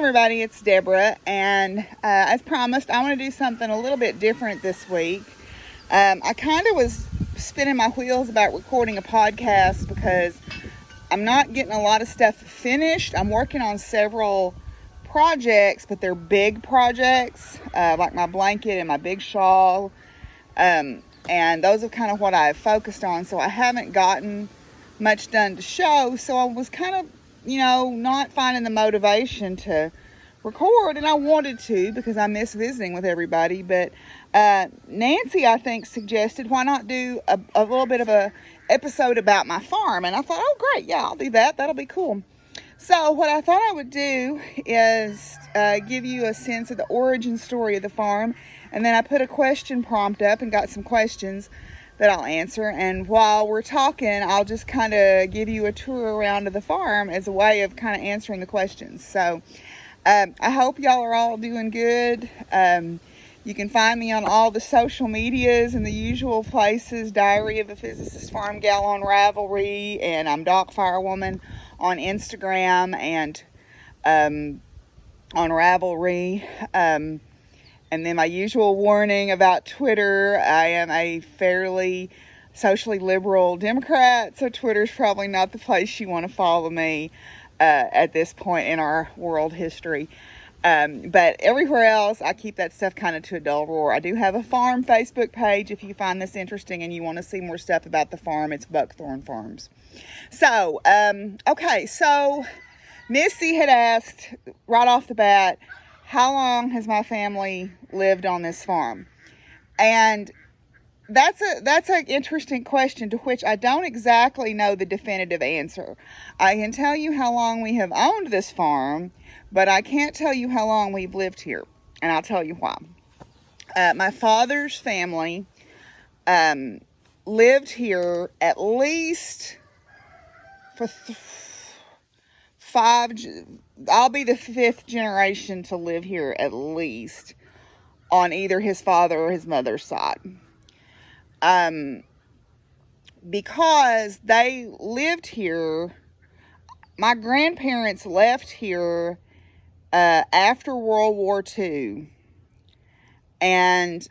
everybody, it's Deborah, and as promised, I want to do something a little bit different this week. I kind of was spinning my wheels about recording a podcast because I'm not getting a lot of stuff finished. I'm working on several projects, but they're big projects, like my blanket and my big shawl, and those are kind of what I've focused on, so I haven't gotten much done to show, so I was kind of not finding the motivation to record, and I wanted to because I miss visiting with everybody. But Nancy, I think, suggested why not do a little bit of a episode about my farm, and I thought, oh great, yeah, I'll do that. That'll be cool. So what I thought I would do is give you a sense of the origin story of the farm, and then I put a question prompt up and got some questions that I'll answer, and while we're talking, I'll just kind of give you a tour around of the farm as a way of kind of answering the questions. So I hope y'all are all doing good. You can find me on all the social medias and the usual places: Diary of a Physicist Farmgal on Ravelry, and I'm Doc Firewoman on Instagram and on Ravelry. And then my usual warning about Twitter: I am a fairly socially liberal Democrat, so Twitter's probably not the place you want to follow me at this point in our world history. But everywhere else, I keep that stuff kind of to a dull roar. I do have a farm Facebook page if you find this interesting and you want to see more stuff about the farm. It's Buckthorn Farms. So, okay, so Missy had asked right off the bat, how long has my family lived on this farm? And that's an interesting question to which I don't exactly know the definitive answer. I can tell you how long we have owned this farm, but I can't tell you how long we've lived here, and I'll tell you why. My father's family lived here at least for I'll be the fifth generation to live here at least on either his father or his mother's side. Because they lived here, my grandparents left here after World War II and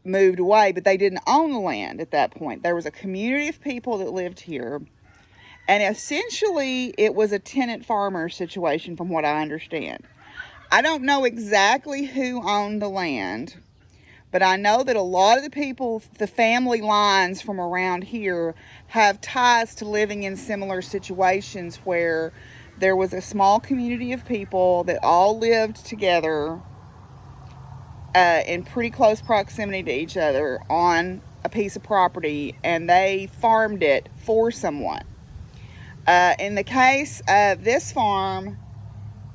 moved away, but they didn't own the land at that point. There was a community of people that lived here, and essentially it was a tenant farmer situation from what I understand. I don't know exactly who owned the land, but I know that a lot of the people, the family lines from around here, have ties to living in similar situations where there was a small community of people that all lived together in pretty close proximity to each other on a piece of property, and they farmed it for someone. In the case of this farm,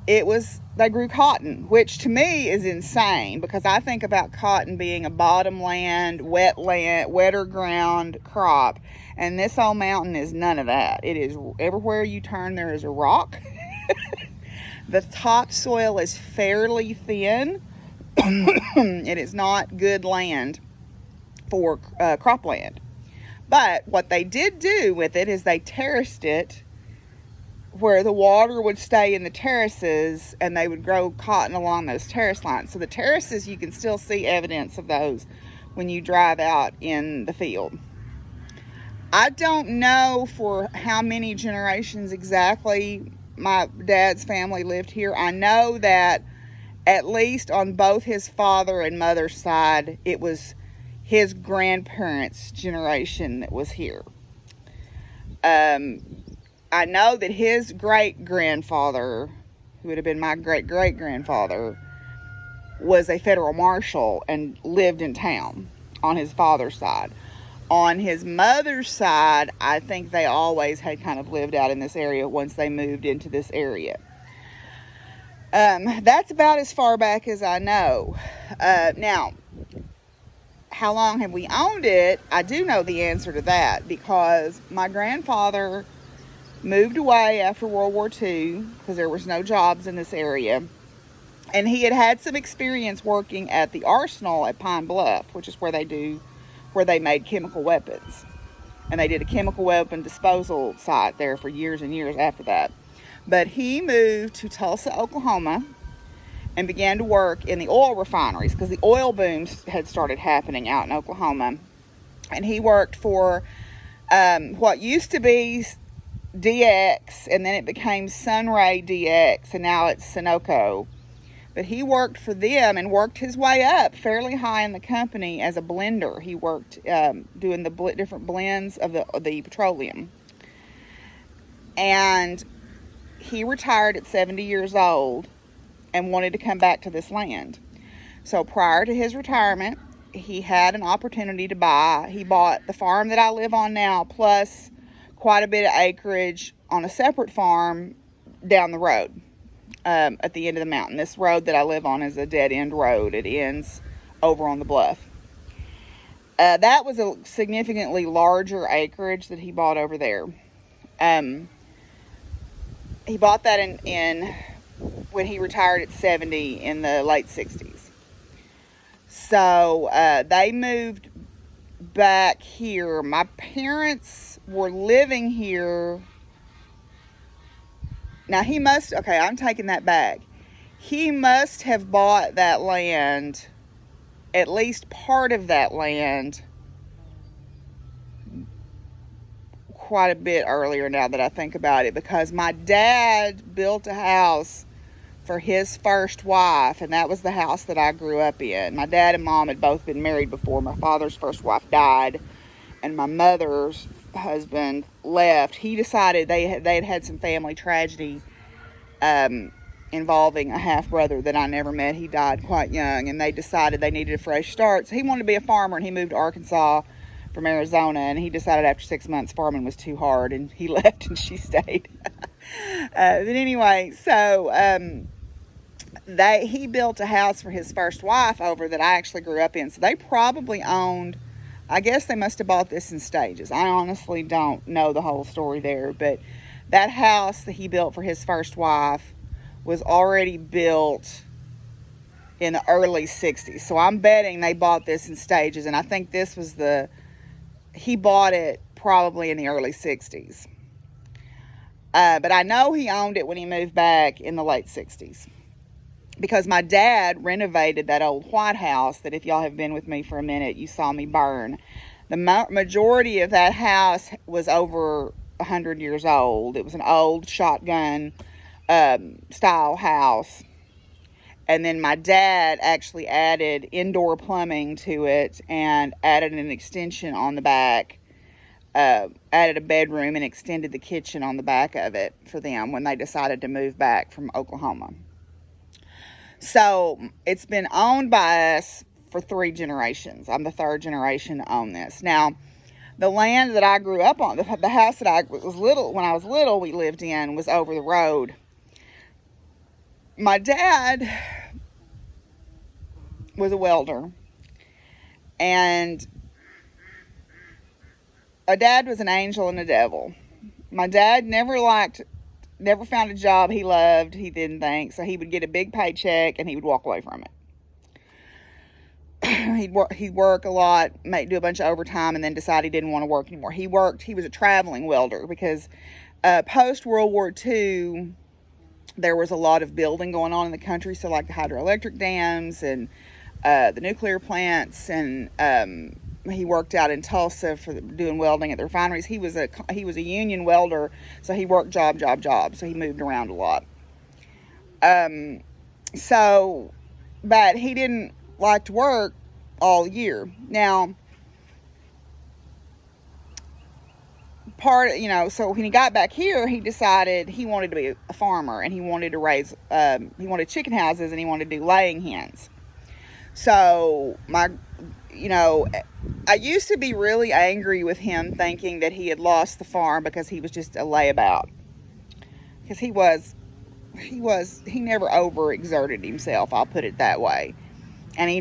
they grew cotton, which to me is insane because I think about cotton being a bottomland, wetter ground crop, and this old mountain is none of that. It is everywhere you turn there is a rock. The topsoil is fairly thin. It is not good land for cropland. But what they did do with it is they terraced it where the water would stay in the terraces, and they would grow cotton along those terrace lines. So the terraces, you can still see evidence of those when you drive out in the field. I don't know for how many generations exactly my dad's family lived here. I know that at least on both his father and mother's side, it was his grandparents' generation that was here. I know that his great-grandfather, who would have been my great-great-grandfather, was a federal marshal and lived in town on his father's side. On his mother's side, I think they always had kind of lived out in this area once they moved into this area. That's about as far back as I know. Now, how long have we owned it? I do know the answer to that because my grandfather moved away after World War II because there was no jobs in this area, and he had some experience working at the arsenal at Pine Bluff, which is where they made chemical weapons, and they did a chemical weapon disposal site there for years and years after that. But he moved to Tulsa, Oklahoma, and began to work in the oil refineries because the oil booms had started happening out in Oklahoma. And he worked for what used to be DX, and then it became Sunray DX, and now it's Sunoco. But he worked for them and worked his way up fairly high in the company as a blender. He worked doing the different blends of the petroleum. And he retired at 70 years old and wanted to come back to this land. So prior to his retirement, he had an opportunity to buy. He bought the farm that I live on now, plus quite a bit of acreage on a separate farm down the road. At the end of the mountain. This road that I live on is a dead-end road. It ends over on the bluff. That was a significantly larger acreage that he bought over there. He bought that in when he retired at 70 in the late 60s. So they moved back here. My parents were living here. Now, I'm taking that back. He must have bought that land, at least part of that land, quite a bit earlier now that I think about it, because my dad built a house for his first wife, and that was the house that I grew up in. My dad and mom had both been married before. My father's first wife died, and my mother's husband left. He decided they had some family tragedy involving a half brother that I never met. He died quite young, and they decided they needed a fresh start. So he wanted to be a farmer, and he moved to Arkansas from Arizona, and he decided after 6 months farming was too hard, and he left and she stayed. But anyway, so he built a house for his first wife over that I actually grew up in. So they probably owned, I guess they must have bought this in stages. I honestly don't know the whole story there, but that house that he built for his first wife was already built in the early 60s. So I'm betting they bought this in stages, and I think this was he bought it probably in the early 60s. But I know he owned it when he moved back in the late 60s. Because my dad renovated that old white house that, if y'all have been with me for a minute, you saw me burn. The majority of that house was over 100 years old. It was an old shotgun style house. And then my dad actually added indoor plumbing to it and added an extension on the back. Added a bedroom and extended the kitchen on the back of it for them when they decided to move back from Oklahoma. So it's been owned by us for 3 generations. I'm the 3rd generation to own this. Now, the land that I grew up on, the house that when I was little, we lived in, was over the road. My dad was a welder, and a dad was an angel and a devil. My dad never found a job he loved, he didn't think, so he would get a big paycheck and he would walk away from it. He'd work a lot, do a bunch of overtime, and then decide he didn't want to work anymore. He was a traveling welder because post World War II, there was a lot of building going on in the country, so like the hydroelectric dams and the nuclear plants, and he worked out in Tulsa for doing welding at the refineries. He was a union welder, so he worked job. So he moved around a lot. But he didn't like to work all year. Now, so when he got back here, he decided he wanted to be a farmer, and he wanted to he wanted chicken houses, and he wanted to do laying hens. So I used to be really angry with him, thinking that he had lost the farm because he was just a layabout. Because he never overexerted himself, I'll put it that way. And he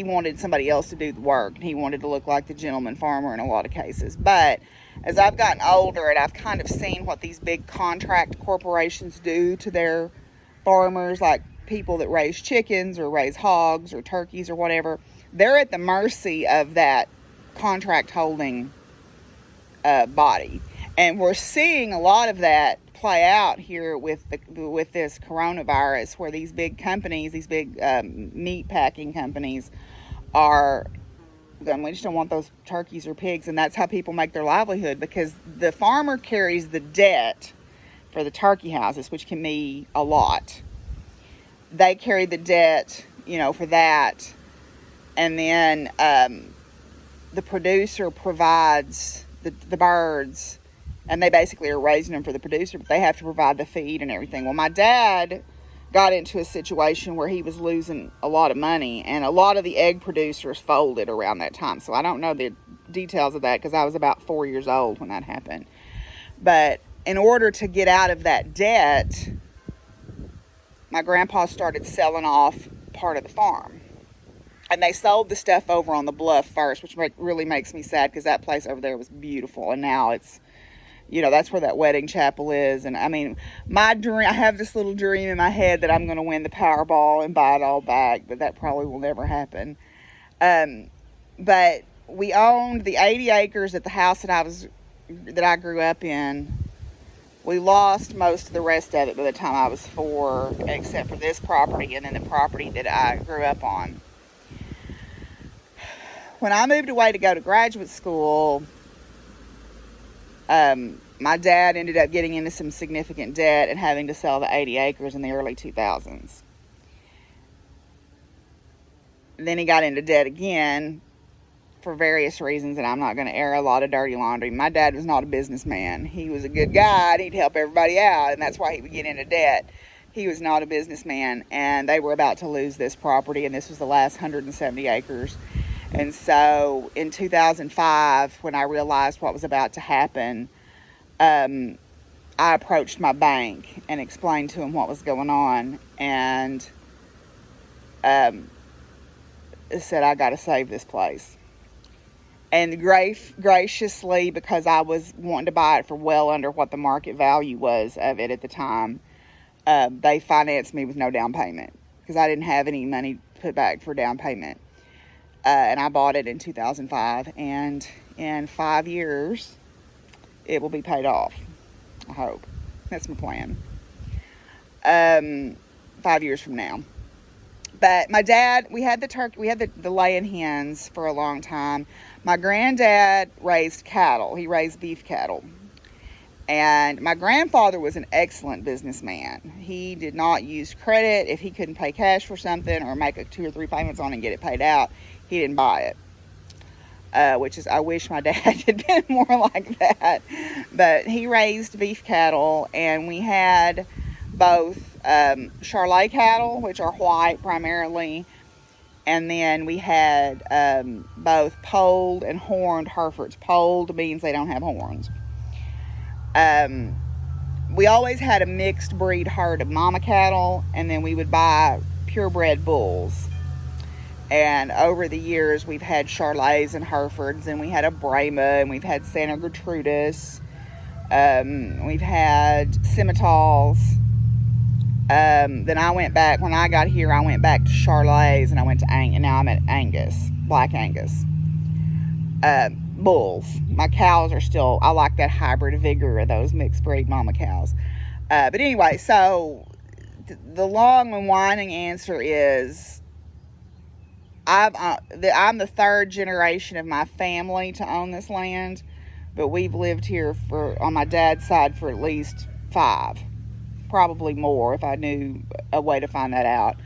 wanted somebody else to do the work, and he wanted to look like the gentleman farmer in a lot of cases. But as I've gotten older and I've kind of seen what these big contract corporations do to their farmers, like people that raise chickens or raise hogs or turkeys or whatever, they're at the mercy of that contract holding body. And we're seeing a lot of that play out here with this coronavirus, where these big companies, these big meat packing companies, are going, we just don't want those turkeys or pigs, and that's how people make their livelihood, because the farmer carries the debt for the turkey houses, which can be a lot. They carry the debt, for that, and then the producer provides the birds, and they basically are raising them for the producer, but they have to provide the feed and everything. Well, my dad got into a situation where he was losing a lot of money, and a lot of the egg producers folded around that time. So I don't know the details of that, because I was about 4 years old when that happened. But in order to get out of that debt, my grandpa started selling off part of the farm. And they sold the stuff over on the bluff first, which really makes me sad, because that place over there was beautiful. And now it's, that's where that wedding chapel is. And I mean, my dream, I have this little dream in my head that I'm going to win the Powerball and buy it all back, but that probably will never happen. But we owned the 80 acres at the house that I grew up in. We lost most of the rest of it by the time I was 4, except for this property and then the property that I grew up on. When I moved away to go to graduate school, my dad ended up getting into some significant debt and having to sell the 80 acres in the early 2000s. Then he got into debt again for various reasons, and I'm not going to air a lot of dirty laundry. My dad was not a businessman. He was a good guy, and he'd help everybody out, and that's why he would get into debt. He was not a businessman, and they were about to lose this property, and this was the last 170 acres. And so in 2005, when I realized what was about to happen, I approached my bank and explained to him what was going on, and said, I got to save this place. And graciously, because I was wanting to buy it for well under what the market value was of it at the time, they financed me with no down payment, because I didn't have any money put back for down payment. And I bought it in 2005, and in 5 years, it will be paid off. I hope. That's my plan. 5 years from now. But my dad, we had the laying hens for a long time. My granddad raised cattle. He raised beef cattle. And my grandfather was an excellent businessman. He did not use credit. If he couldn't pay cash for something or make 2 or 3 payments on it and get it paid out, he didn't buy it. Which is, I wish my dad had been more like that. But he raised beef cattle, and we had both Charolais cattle, which are white primarily, and then we had both polled and horned Herefords. Polled means they don't have horns. We always had a mixed breed herd of mama cattle, and then we would buy purebred bulls. And over the years, we've had Charolais and Herefords, and we had a Brahma, and we've had Santa Gertrudis. We've had Simmentals. Then I went back, when I got here, I went back to Charolais, and I went to and now I'm at Angus, Black Angus. Bulls. My cows are still, I like that hybrid vigor of those mixed breed mama cows. But anyway, so the long and winding answer is, I'm the 3rd generation of my family to own this land, but we've lived here on my dad's side for at least 5, probably more if I knew a way to find that out.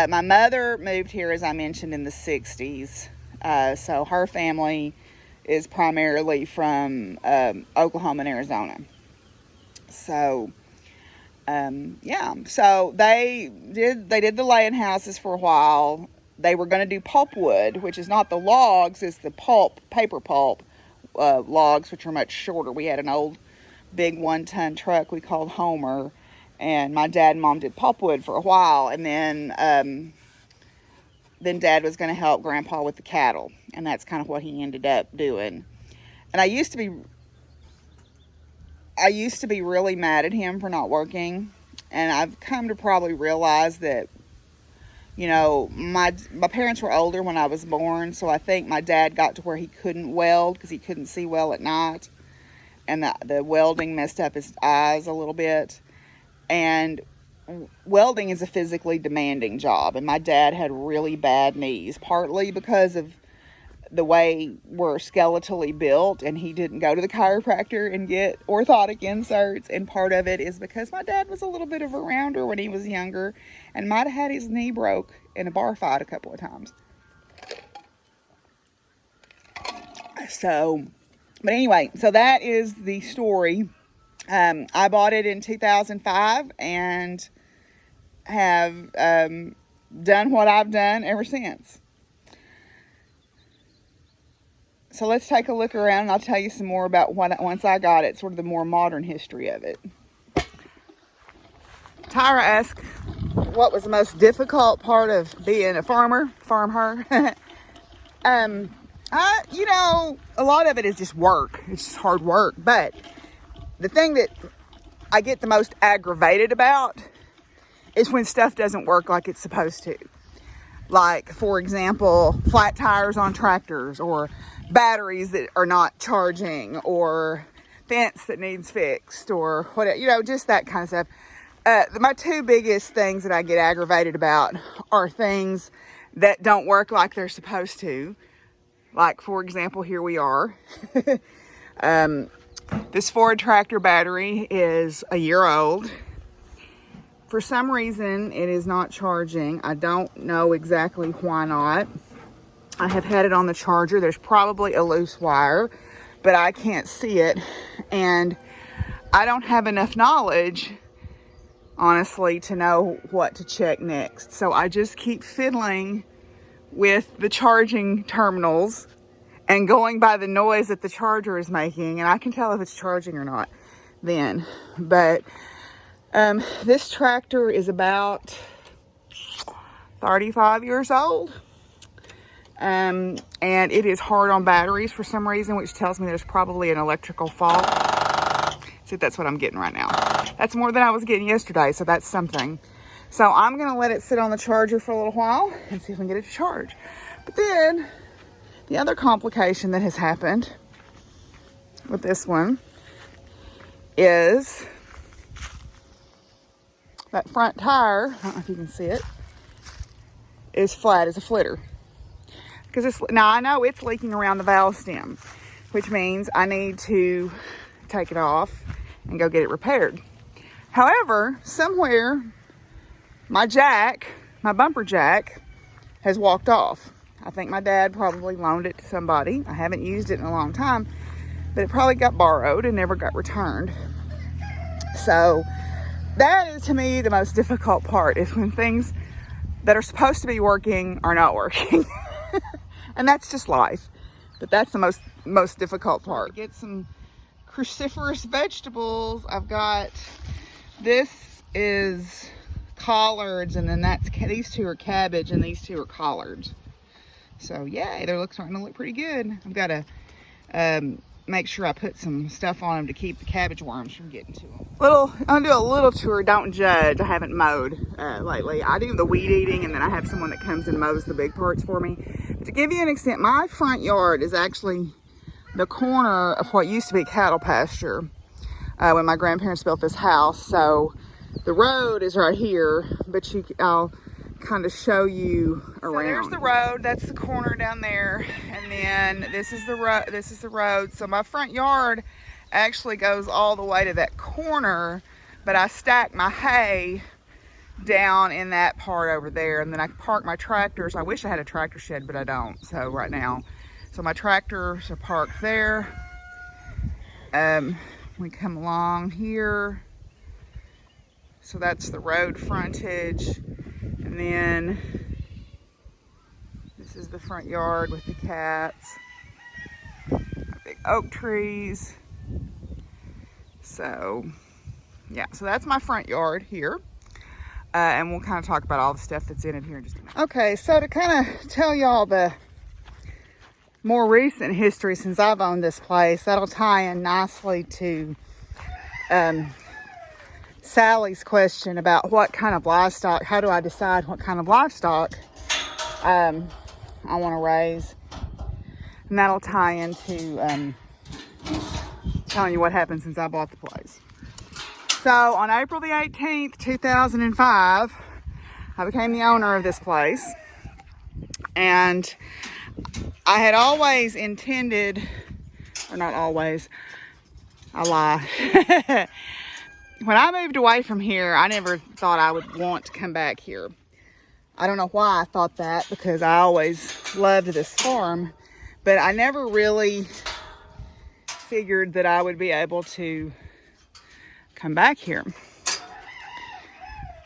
My mother moved here, as I mentioned, in the 60s, so her family is primarily from Oklahoma and Arizona. So so they did the laying houses for a while. They were going to do pulpwood, which is not the logs, it's the paper pulp logs, which are much shorter. We had an old big 1-ton truck we called Homer, and my dad and mom did pulpwood for a while, and then dad was going to help grandpa with the cattle, and that's kind of what he ended up doing. And I used to be really mad at him for not working, and I've come to probably realize that, my parents were older when I was born, so I think my dad got to where he couldn't weld because he couldn't see well at night. and the welding messed up his eyes a little bit. And welding is a physically demanding job, and my dad had really bad knees, partly because of the way we're skeletally built, and he didn't go to the chiropractor and get orthotic inserts, and part of it is because my dad was a little bit of a rounder when he was younger and might have had his knee broke in a bar fight a couple of times. So, but anyway, so that is the story. I bought it in 2005 and have done what I've done ever since. So let's take a look around, and I'll tell you some more about once I got it, sort of the more modern history of it. Tyra asked what was the most difficult part of being a farmer. You know, a lot of it is just work. It's just hard work. But the thing that I get the most aggravated about is when stuff doesn't work like it's supposed to. Like, for example, flat tires on tractors, or batteries that are not charging, or fence that needs fixed, or whatever, you know, just that kind of stuff. My two biggest things that I get aggravated about are things that don't work like they're supposed to. Like, for example, here we are. This Ford tractor battery is a year old. For some reason, it is not charging. I don't know exactly why not. I have had it on the charger. There's probably a loose wire, but I can't see it. And I don't have enough knowledge, honestly, to know what to check next. So I just keep fiddling with the charging terminals and going by the noise that the charger is making. And I can tell if it's charging or not then. But this tractor is about 35 years old. And it is hard on batteries for some reason, which tells me there's probably an electrical fault. See, that's what I'm getting right now. That's more than I was getting yesterday, so that's something. So I'm going to let it sit on the charger for a little while and see if we can get it to charge. But then, the other complication that has happened with this one is that front tire, I don't know if you can see it, is flat as a flitter. Because now I know it's leaking around the valve stem, which means I need to take it off and go get it repaired. However, somewhere my bumper jack has walked off. I think my dad probably loaned it to somebody. I haven't used it in a long time, but it probably got borrowed and never got returned. So that is, to me, the most difficult part, is when things that are supposed to be working are not working. And that's just life. But that's the most difficult part. To get some cruciferous vegetables, I've got, this is collards, and then these two are cabbage, and these two are collards. So yay, they're starting to look pretty good. I've got to make sure I put some stuff on them to keep the cabbage worms from getting to them. I'm gonna do a little tour. Don't judge. I haven't mowed lately. I do the weed eating, and then I have someone that comes and mows the big parts for me. But to give you an extent, my front yard is actually the corner of what used to be cattle pasture when my grandparents built this house. So the road is right here, but I'll kind of show you around. So there's the road. That's the corner down there, and then this is the road. This is the road. So my front yard actually goes all the way to that corner, but I stack my hay down in that part over there, and then I park my tractors. I wish I had a tractor shed, but I don't. So right now, so my tractors are parked there. We come along here. So that's the road frontage. And then this is the front yard with the cats. Big oak trees. So, yeah, so that's my front yard here. And we'll kind of talk about all the stuff that's in it here in just a minute. Okay, so to kind of tell y'all the more recent history since I've owned this place, that'll tie in nicely to Sally's question about what kind of livestock, how do I decide what kind of livestock I want to raise. And that'll tie into telling you what happened since I bought the place. So on April the 18th, 2005, I became the owner of this place. And I had always intended, or not always, I lie. When I moved away from here, I never thought I would want to come back here. I don't know why I thought that, because I always loved this farm, but I never really figured that I would be able to come back here.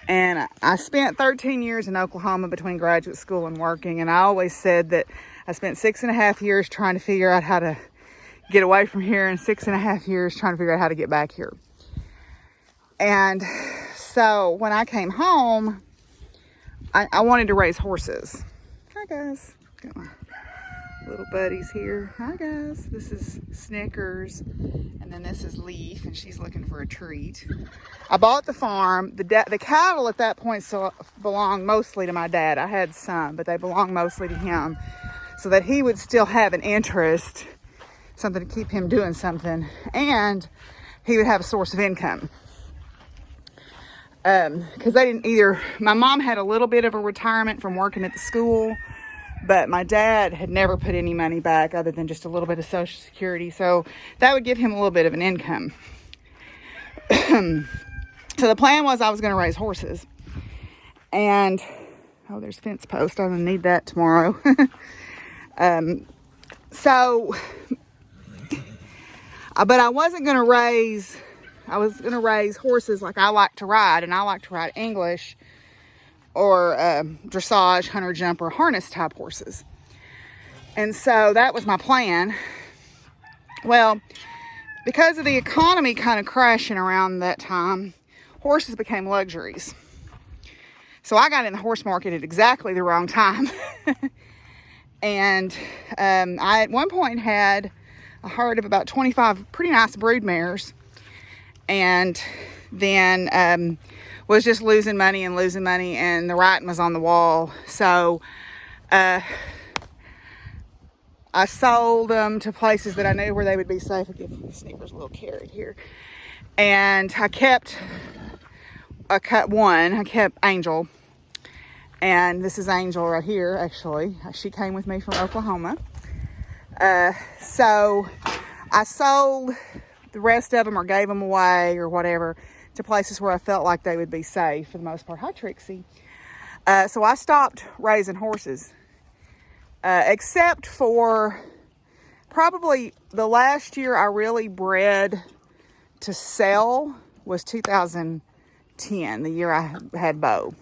And I spent 13 years in Oklahoma between graduate school and working, and I always said that I spent 6.5 years trying to figure out how to get away from here and 6.5 years trying to figure out how to get back here. And so when I came home, I wanted to raise horses. Hi guys, got my little buddies here. Hi guys, this is Snickers, and then this is Leaf, and she's looking for a treat. I bought the farm. The cattle at that point still belonged mostly to my dad. I had some, but they belonged mostly to him, so that he would still have an interest, something to keep him doing something, and he would have a source of income. Because they didn't either. My mom had a little bit of a retirement from working at the school, but my dad had never put any money back other than just a little bit of Social Security, so that would give him a little bit of an income. So the plan was I was going to raise horses, and oh, there's fence post. I'm going to need that tomorrow. But I wasn't going to raise. I was going to raise horses like I like to ride, and I like to ride English or dressage, hunter jumper, harness type horses. And so that was my plan. Well, because of the economy kind of crashing around that time, horses became luxuries. So I got in the horse market at exactly the wrong time. And I at one point had a herd of about 25 pretty nice brood mares, and then was just losing money, and the writing was on the wall. So I sold them to places that I knew where they would be safe. I'll give Snickers a little carrot here. And I kept Angel. And this is Angel right here, actually. She came with me from Oklahoma. So I sold the rest of them, or gave them away, or whatever, to places where I felt like they would be safe for the most part. Hi, Trixie. So I stopped raising horses, except for probably the last year I really bred to sell was 2010, the year I had Bo.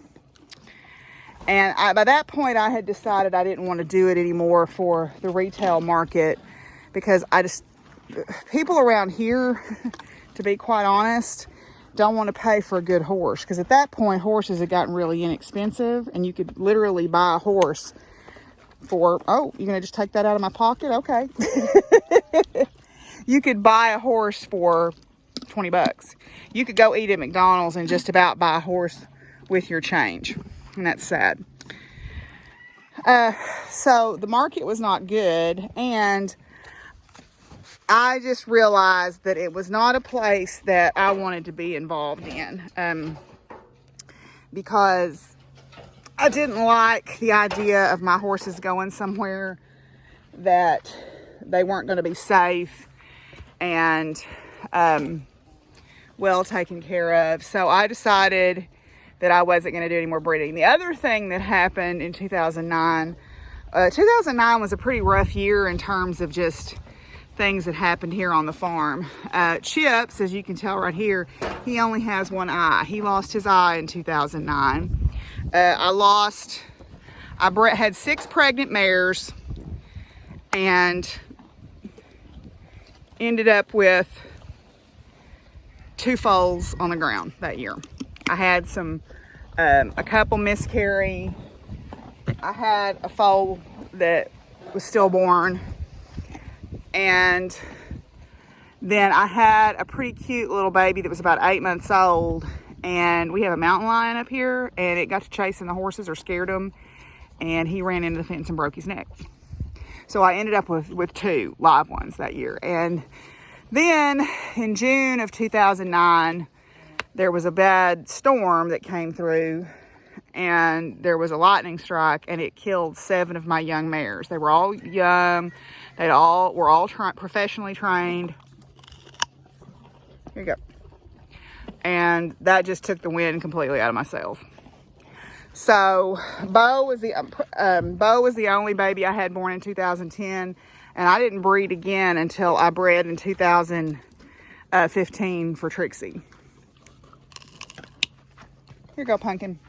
And by that point, I had decided I didn't want to do it anymore for the retail market, because people around here, to be quite honest, don't want to pay for a good horse. Because at that point, horses had gotten really inexpensive, and you could literally buy a horse for, oh, you're going to just take that out of my pocket? Okay. You could buy a horse for $20. You could go eat at McDonald's and just about buy a horse with your change. And that's sad. So the market was not good, and I just realized that it was not a place that I wanted to be involved in, because I didn't like the idea of my horses going somewhere that they weren't going to be safe and well taken care of. So I decided that I wasn't going to do any more breeding. The other thing that happened in 2009 was a pretty rough year in terms of just things that happened here on the farm. Chips, as you can tell right here, he only has one eye. He lost his eye in 2009. I had 6 pregnant mares and ended up with 2 foals on the ground that year. I had a couple miscarry. I had a foal that was stillborn. And then I had a pretty cute little baby that was about 8 months old. And we have a mountain lion up here, and it got to chasing the horses or scared them. And he ran into the fence and broke his neck. So I ended up with 2 live ones that year. And Then in June of 2009, there was a bad storm that came through, and there was a lightning strike, and it killed 7 of my young mares. They were all young. They were all professionally trained. Here you go. And that just took the wind completely out of my sails. So Bo was the only baby I had born in 2010, and I didn't breed again until I bred in 2015 for Trixie. Here you go, Pumpkin.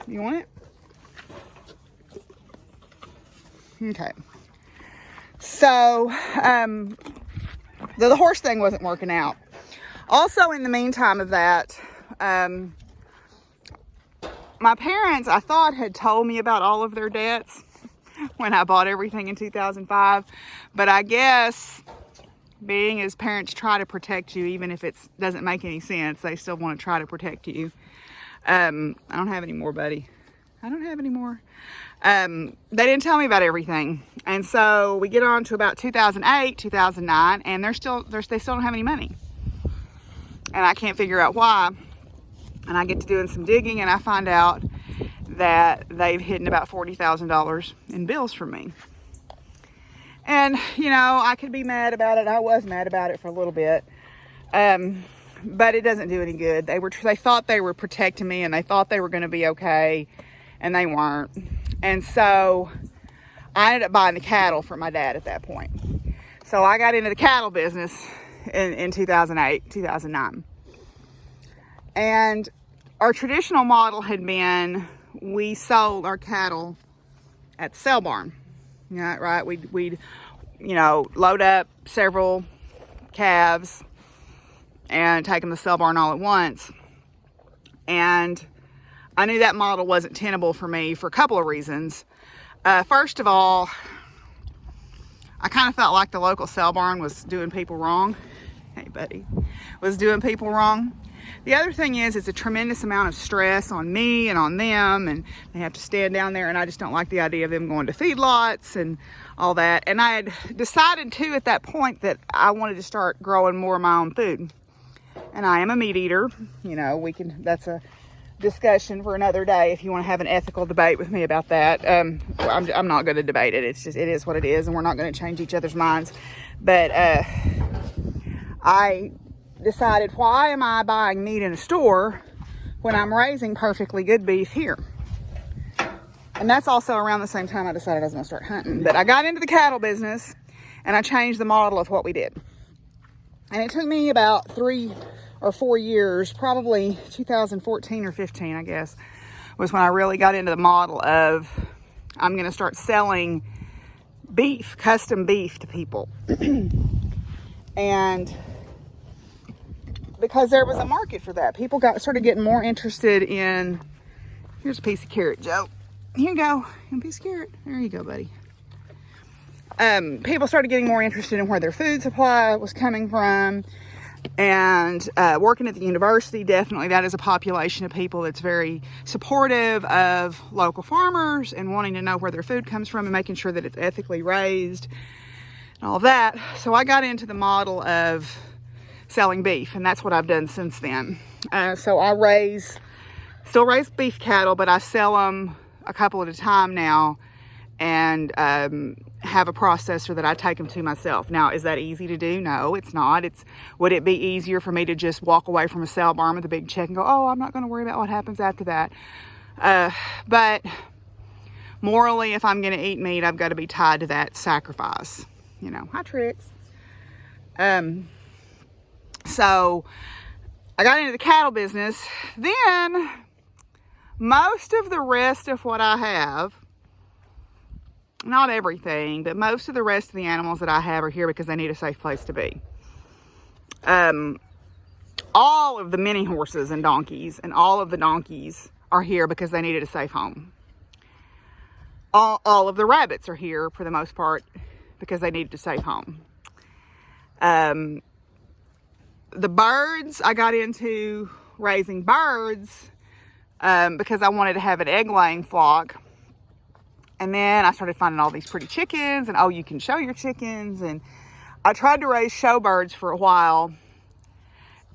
You want it? Okay. So the horse thing wasn't working out. Also, in the meantime of that, my parents, I thought, had told me about all of their debts when I bought everything in 2005. But I guess being as parents try to protect you, even if it doesn't make any sense, they still want to try to protect you. I don't have any more, buddy. I don't have any more. They didn't tell me about everything. And so we get on to about 2008, 2009, and they still don't have any money. And I can't figure out why. And I get to doing some digging, and I find out that they've hidden about $40,000 in bills from me. And, you know, I could be mad about it. I was mad about it for a little bit. But it doesn't do any good. They thought they were protecting me, and they thought they were going to be okay, and they weren't. And so I ended up buying the cattle for my dad at that point. So I got into the cattle business in 2008, 2009. And our traditional model had been, we sold our cattle at the sale barn. Yeah, right? We'd load up several calves and take them to the sale barn all at once. And I knew that model wasn't tenable for me for a couple of reasons. First of all, I kind of felt like the local sale barn was doing people wrong. Hey, buddy. Was doing people wrong. The other thing is, it's a tremendous amount of stress on me and on them, and they have to stand down there, and I just don't like the idea of them going to feedlots and all that. And I had decided, too, at that point that I wanted to start growing more of my own food. And I am a meat eater. You know, that's a discussion for another day if you want to have an ethical debate with me about that. I'm not going to debate it. It is what it is, and we're not going to change each other's minds. But I decided, why am I buying meat in a store when I'm raising perfectly good beef here? And that's also around the same time I decided I was going to start hunting. But I got into the cattle business, and I changed the model of what we did. And it took me about 3 or 4 years, probably 2014 or 15, I guess, was when I really got into the model of, I'm going to start selling beef, custom beef to people. And because there was a market for that. People started getting more interested in, here's a piece of carrot, Joe. Here you go, a piece of carrot. There you go, buddy. People started getting more interested in where their food supply was coming from. And working at the university, definitely that is a population of people that's very supportive of local farmers and wanting to know where their food comes from and making sure that it's ethically raised and all of that. So I got into the model of selling beef, and that's what I've done since then. So I still raise beef cattle, but I sell them a couple at a time now, and have a processor that I take them to myself. Now, is that easy to do? No, it's not. Would it be easier for me to just walk away from a sale barn with a big check and go, oh, I'm not going to worry about what happens after that? But morally, if I'm going to eat meat, I've got to be tied to that sacrifice. You know, hi, Trix. So I got into the cattle business. Then most of the rest of what I have, not everything, but most of the rest of the animals that I have are here because they need a safe place to be. All of the mini horses and donkeys and all of the donkeys are here because they needed a safe home. All of the rabbits are here for the most part because they needed a safe home. The birds, I got into raising birds because I wanted to have an egg-laying flock. And then I started finding all these pretty chickens, and oh, you can show your chickens. And I tried to raise showbirds for a while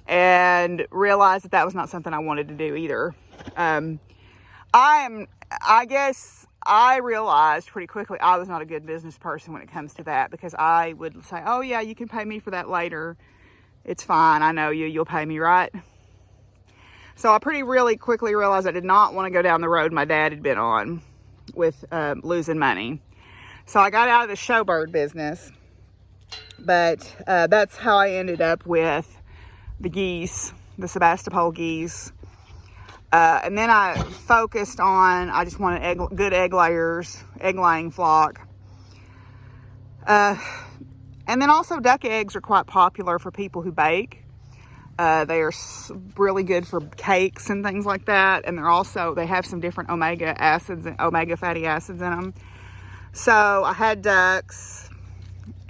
and realized that that was not something I wanted to do either. I guess I realized pretty quickly I was not a good business person when it comes to that, because I would say, oh yeah, you can pay me for that later. It's fine. I know you'll pay me, right? So I really quickly realized I did not want to go down the road my dad had been on with losing money. So I got out of the showbird business, but that's how I ended up with the geese, the Sebastopol geese. And then I focused on, I just wanted good egg layers, egg laying flock. And then also duck eggs are quite popular for people who bake. They are really good for cakes and things like that. And they have some different omega fatty acids in them. So I had ducks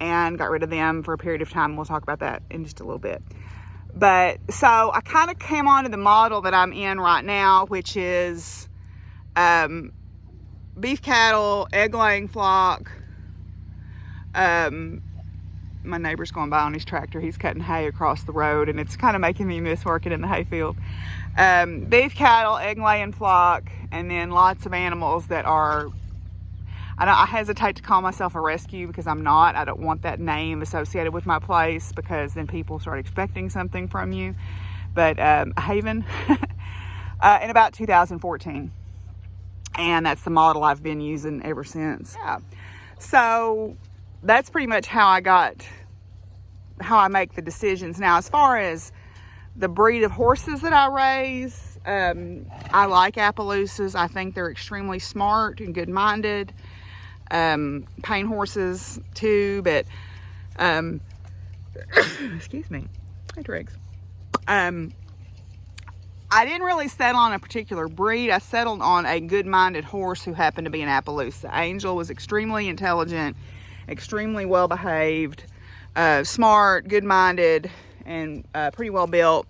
and got rid of them for a period of time. We'll talk about that in just a little bit. But so I kind of came onto the model that I'm in right now, which is beef cattle, egg laying flock. My neighbor's going by on his tractor. He's cutting hay across the road, and it's kind of making me miss working in the hayfield. Beef cattle, egg laying flock, and then lots of animals that are, I hesitate to call myself a rescue because I'm not. I don't want that name associated with my place, because then people start expecting something from you. But Haven in about 2014. And that's the model I've been using ever since. Yeah. So that's pretty much how I make the decisions. Now, as far as the breed of horses that I raise, I like Appaloosas. I think they're extremely smart and good-minded. Paint horses too, but excuse me, hey Dregs. I didn't really settle on a particular breed. I settled on a good-minded horse who happened to be an Appaloosa. Angel was extremely intelligent, extremely well-behaved, smart, good-minded, and pretty well built,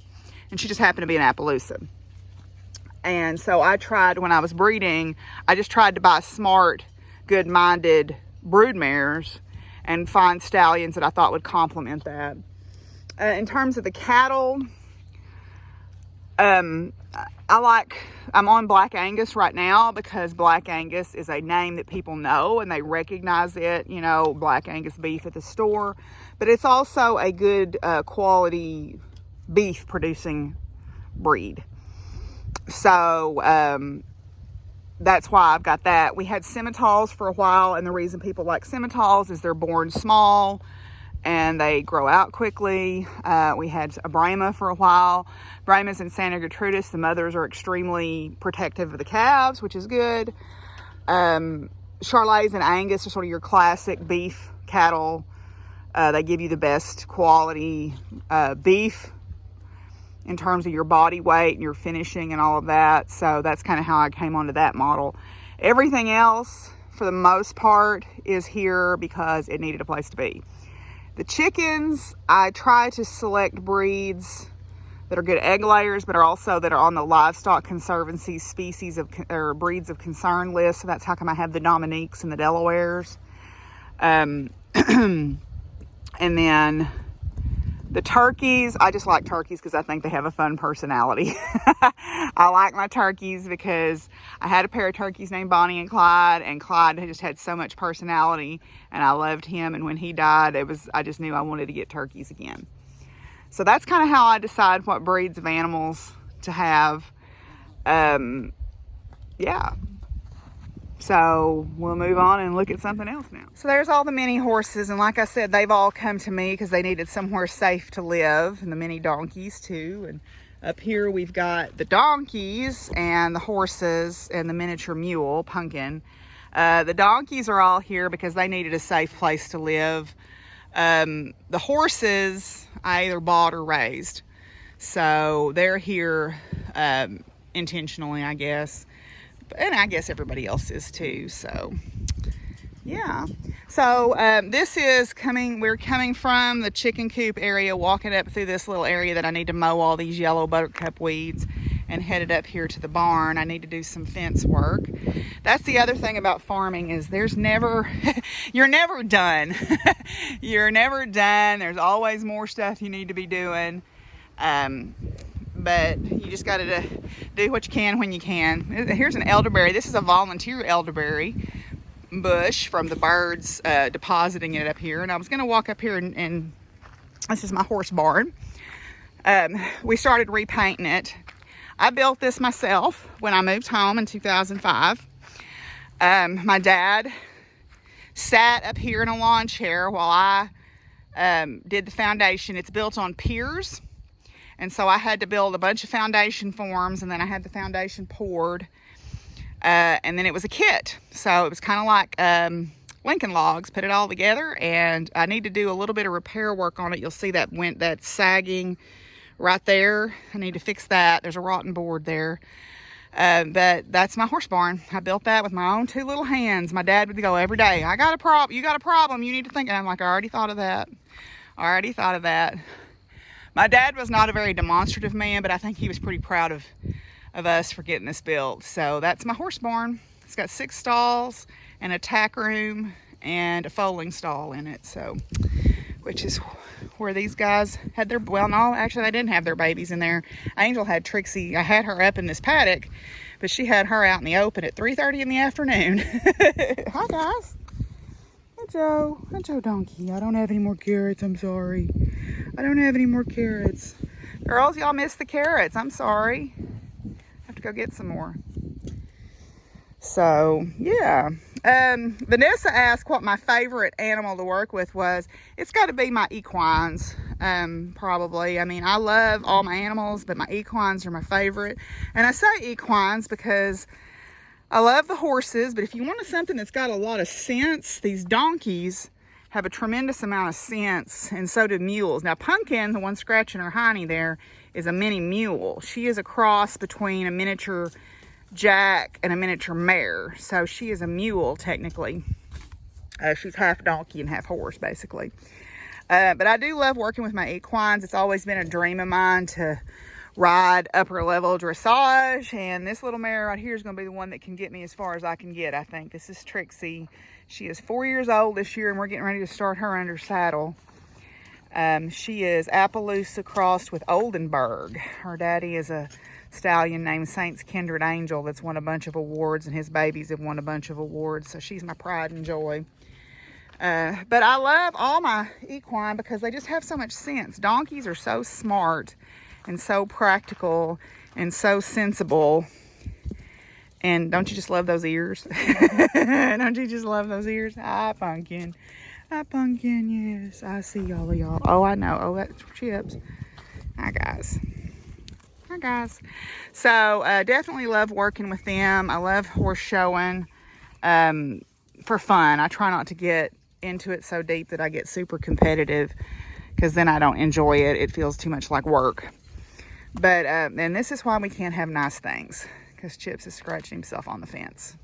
and she just happened to be an Appaloosa. And so when I was breeding, I just tried to buy smart, good-minded brood mares and find stallions that I thought would complement that. In terms of the cattle, I'm on Black Angus right now, because Black Angus is a name that people know and they recognize it, Black Angus beef at the store, but it's also a good quality beef producing breed. So that's why I've got that. We had Simmentals for a while, and the reason people like Simmentals is they're born small and they grow out quickly. We had a Brahma for a while. Brahmas and Santa Gertrudis, the mothers are extremely protective of the calves, which is good. Charolais and Angus are sort of your classic beef cattle. They give you the best quality beef in terms of your body weight and your finishing and all of that. So that's kind of how I came onto that model. Everything else, for the most part, is here because it needed a place to be. The chickens, I try to select breeds that are good egg layers, but that are on the Livestock Conservancy or breeds of concern list. So that's how come I have the Dominiques and the Delawares. And then the turkeys, I just like turkeys because I think they have a fun personality. I like my turkeys because I had a pair of turkeys named Bonnie and Clyde just had so much personality, and I loved him. And when he died, I just knew I wanted to get turkeys again. So that's kind of how I decide what breeds of animals to have. Yeah. So we'll move on and look at something else now. So there's all the mini horses, and like I said, they've all come to me because they needed somewhere safe to live, and the mini donkeys too. And up here we've got the donkeys and the horses and the miniature mule, Pumpkin. The donkeys are all here because they needed a safe place to live. The horses I either bought or raised, so they're here intentionally, I guess. And I guess everybody else is too. So yeah. So we're coming from the chicken coop area, walking up through this little area that I need to mow all these yellow buttercup weeds. and headed up here to the barn. I need to do some fence work. That's the other thing about farming is there's never, you're never done. You're never done. There's always more stuff you need to be doing. But you just got to do what you can when you can. Here's an elderberry. This is a volunteer elderberry bush from the birds depositing it up here. And I was going to walk up here and this is my horse barn. We started repainting it. I built this myself when I moved home in 2005. My dad sat up here in a lawn chair while I did the foundation. It's built on piers, and so I had to build a bunch of foundation forms, and then I had the foundation poured, and then it was a kit. So it was kind of like Lincoln logs, put it all together, and I need to do a little bit of repair work on it. You'll see that sagging right there. I need to fix that. There's a rotten board there. But that's my horse barn. I built that with my own 2 little hands. My dad would go every day, I got a problem. You got a problem. You need to think. And I'm like, I already thought of that. My dad was not a very demonstrative man, but I think he was pretty proud of us for getting this built. So that's my horse barn. It's got 6 stalls and a tack room and a foaling stall in it. So, which is where these guys had their, well, no, actually they didn't have their babies in there. Angel had Trixie. I had her up in this paddock, but she had her out in the open at 3:30 in the afternoon. Hi guys. Hi Joe. Hi Joe Donkey. I don't have any more carrots. I'm sorry. I don't have any more carrots. Girls, y'all missed the carrots. I'm sorry. I have to go get some more. So, yeah. Vanessa asked what my favorite animal to work with was. It's got to be my equines, probably. I mean, I love all my animals, but my equines are my favorite. And I say equines because I love the horses, but if you want something that's got a lot of sense, these donkeys have a tremendous amount of sense, and so do mules. Now, Pumpkin, the one scratching her hiney there, is a mini mule. She is a cross between a miniature jack and a miniature mare, so she is a mule technically. She's half donkey and half horse basically. But I do love working with my equines. It's always been a dream of mine to ride upper level dressage, and this little mare right here is going to be the one that can get me as far as I can get. I think this is Trixie. She is 4 years old this year, and we're getting ready to start her under saddle. She is Appaloosa crossed with Oldenburg. Her daddy is a stallion named Saint's Kindred Angel that's won a bunch of awards, and his babies have won a bunch of awards, so she's my pride and joy. But I love all my equine because they just have so much sense. Donkeys are so smart and so practical and so sensible. And don't you just love those ears? Don't you just love those ears? Hi, Pumpkin. Hi, Pumpkin. Yes, I see all of y'all. Oh, I know. Oh, that's Chips. Hi, guys. Hi, guys. So, definitely love working with them. I love horse showing for fun. I try not to get into it so deep that I get super competitive, because then I don't enjoy it. It feels too much like work. But, and this is why we can't have nice things, because Chips is scratching himself on the fence.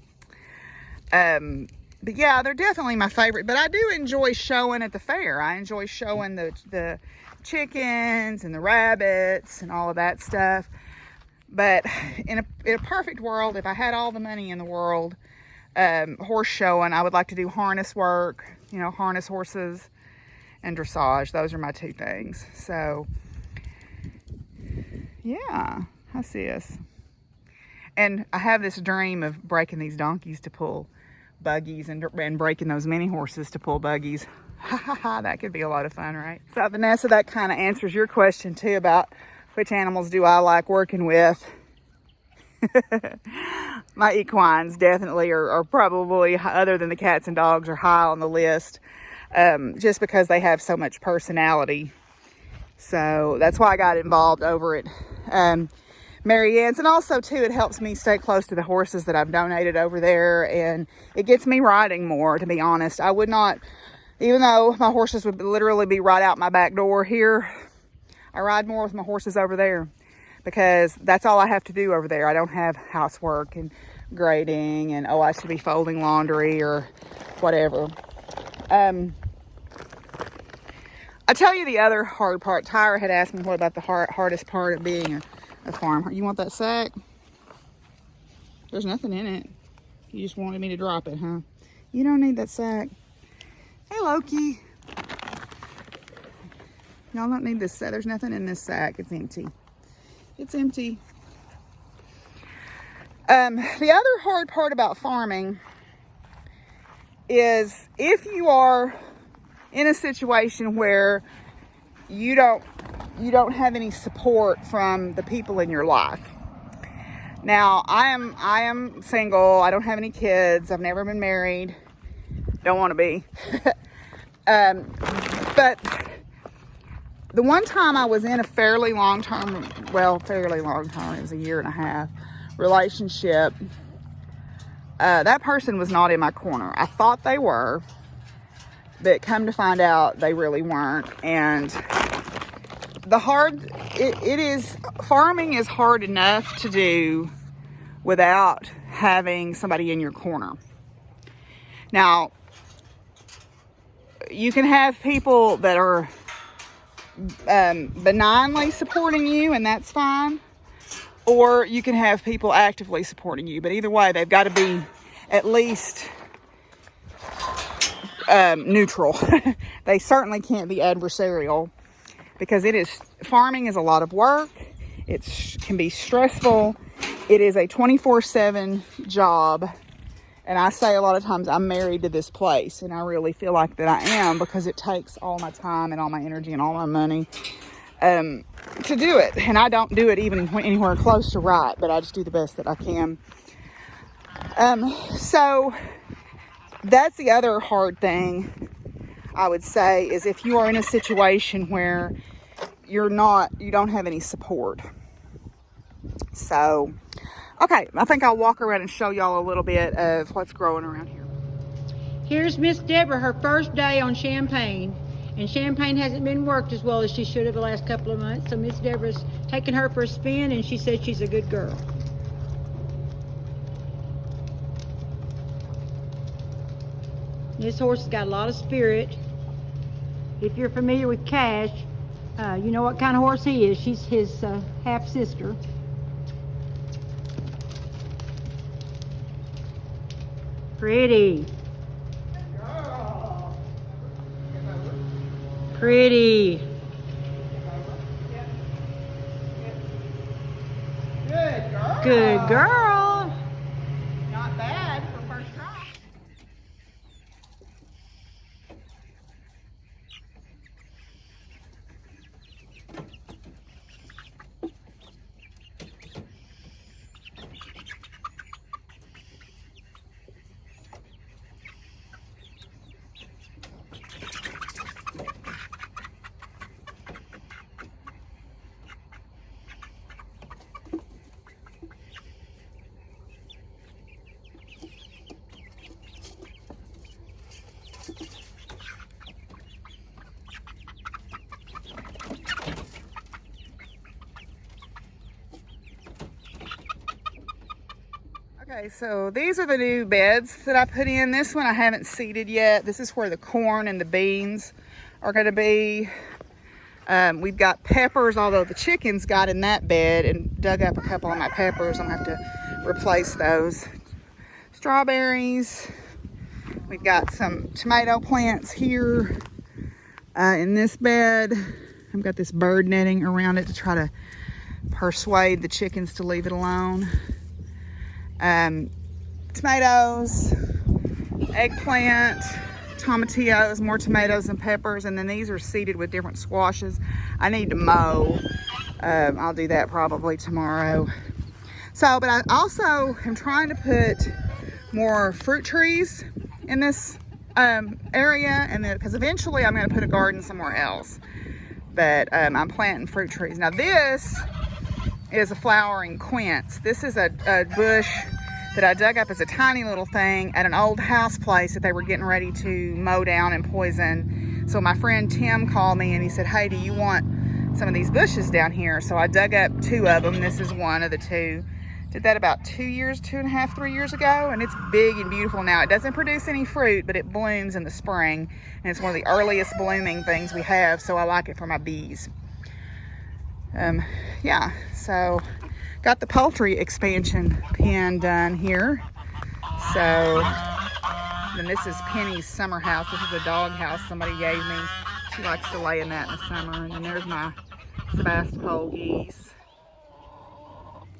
But yeah, they're definitely my favorite. But I do enjoy showing at the fair. I enjoy showing the chickens and the rabbits and all of that stuff. But in a perfect world, if I had all the money in the world, horse showing, I would like to do harness work, harness horses and dressage. Those are my 2 things. So yeah, I see us. And I have this dream of breaking these donkeys to pull buggies and breaking those mini horses to pull buggies. That could be a lot of fun, right? So Vanessa, that kind of answers your question too about which animals do I like working with. My equines definitely are probably, other than the cats and dogs, are high on the list, just because they have so much personality. So that's why I got involved over at Marianne's. And also too, it helps me stay close to the horses that I've donated over there, and it gets me riding more, to be honest. I would not, even though my horses would literally be right out my back door here, I ride more with my horses over there, because that's all I have to do over there. I don't have housework and grading and, I should be folding laundry or whatever. I tell you the other hard part. Tyra had asked me what about the hardest part of being a farm. You want that sack? There's nothing in it. You just wanted me to drop it, huh? You don't need that sack. Hey, Loki. Y'all don't need this sack. There's nothing in this sack. It's empty. It's empty. The other hard part about farming is if you are in a situation where you don't have any support from the people in your life. Now, I am single. I don't have any kids. I've never been married. Don't want to be. But the one time I was in a fairly long-term, it was a year and a half, relationship, that person was not in my corner. I thought they were, but come to find out they really weren't. And farming is hard enough to do without having somebody in your corner. Now, you can have people that are benignly supporting you, and that's fine. Or you can have people actively supporting you. But either way, they've got to be at least neutral. They certainly can't be adversarial, because farming is a lot of work. It can be stressful. It is a 24/7 job. And I say a lot of times I'm married to this place, and I really feel like that I am, because it takes all my time and all my energy and all my money to do it. And I don't do it even anywhere close to right, but I just do the best that I can. So that's the other hard thing I would say, is if you are in a situation where you don't have any support. So, okay, I think I'll walk around and show y'all a little bit of what's growing around here. Here's Miss Deborah, her first day on Champagne. And Champagne hasn't been worked as well as she should have the last couple of months. So Miss Deborah's taking her for a spin, and she said she's a good girl. This horse has got a lot of spirit. If you're familiar with Cash, you know what kind of horse he is. She's his half-sister. Pretty. Pretty. Good girl. Good girl. Not bad for first try. Okay, so these are the new beds that I put in. This one I haven't seeded yet. This is where the corn and the beans are going to be. We've got peppers, although the chickens got in that bed and dug up a couple of my peppers. I'm going to have to replace those. Strawberries. We've got some tomato plants here in this bed. I've got this bird netting around it to try to persuade the chickens to leave it alone. Tomatoes, eggplant, tomatillos, more tomatoes and peppers, and then these are seeded with different squashes. I need to mow. I'll do that probably tomorrow. So, but I also am trying to put more fruit trees in this area, and then because eventually I'm going to put a garden somewhere else. But I'm planting fruit trees. Now this is a flowering quince. This is a bush that I dug up as a tiny little thing at an old house place that they were getting ready to mow down and poison. So my friend Tim called me and he said, hey, do you want some of these bushes down here? So I dug up 2 of them. This is one of the 2. Did that about 2 years, 2.5, 3 years ago, and it's big and beautiful now. It doesn't produce any fruit, but it blooms in the spring, and it's one of the earliest blooming things we have, so I like it for my bees. Yeah, so got the poultry expansion pen done here. So then this is Penny's summer house. This is a dog house somebody gave me. She likes to lay in that in the summer. And then there's my Sebastopol geese.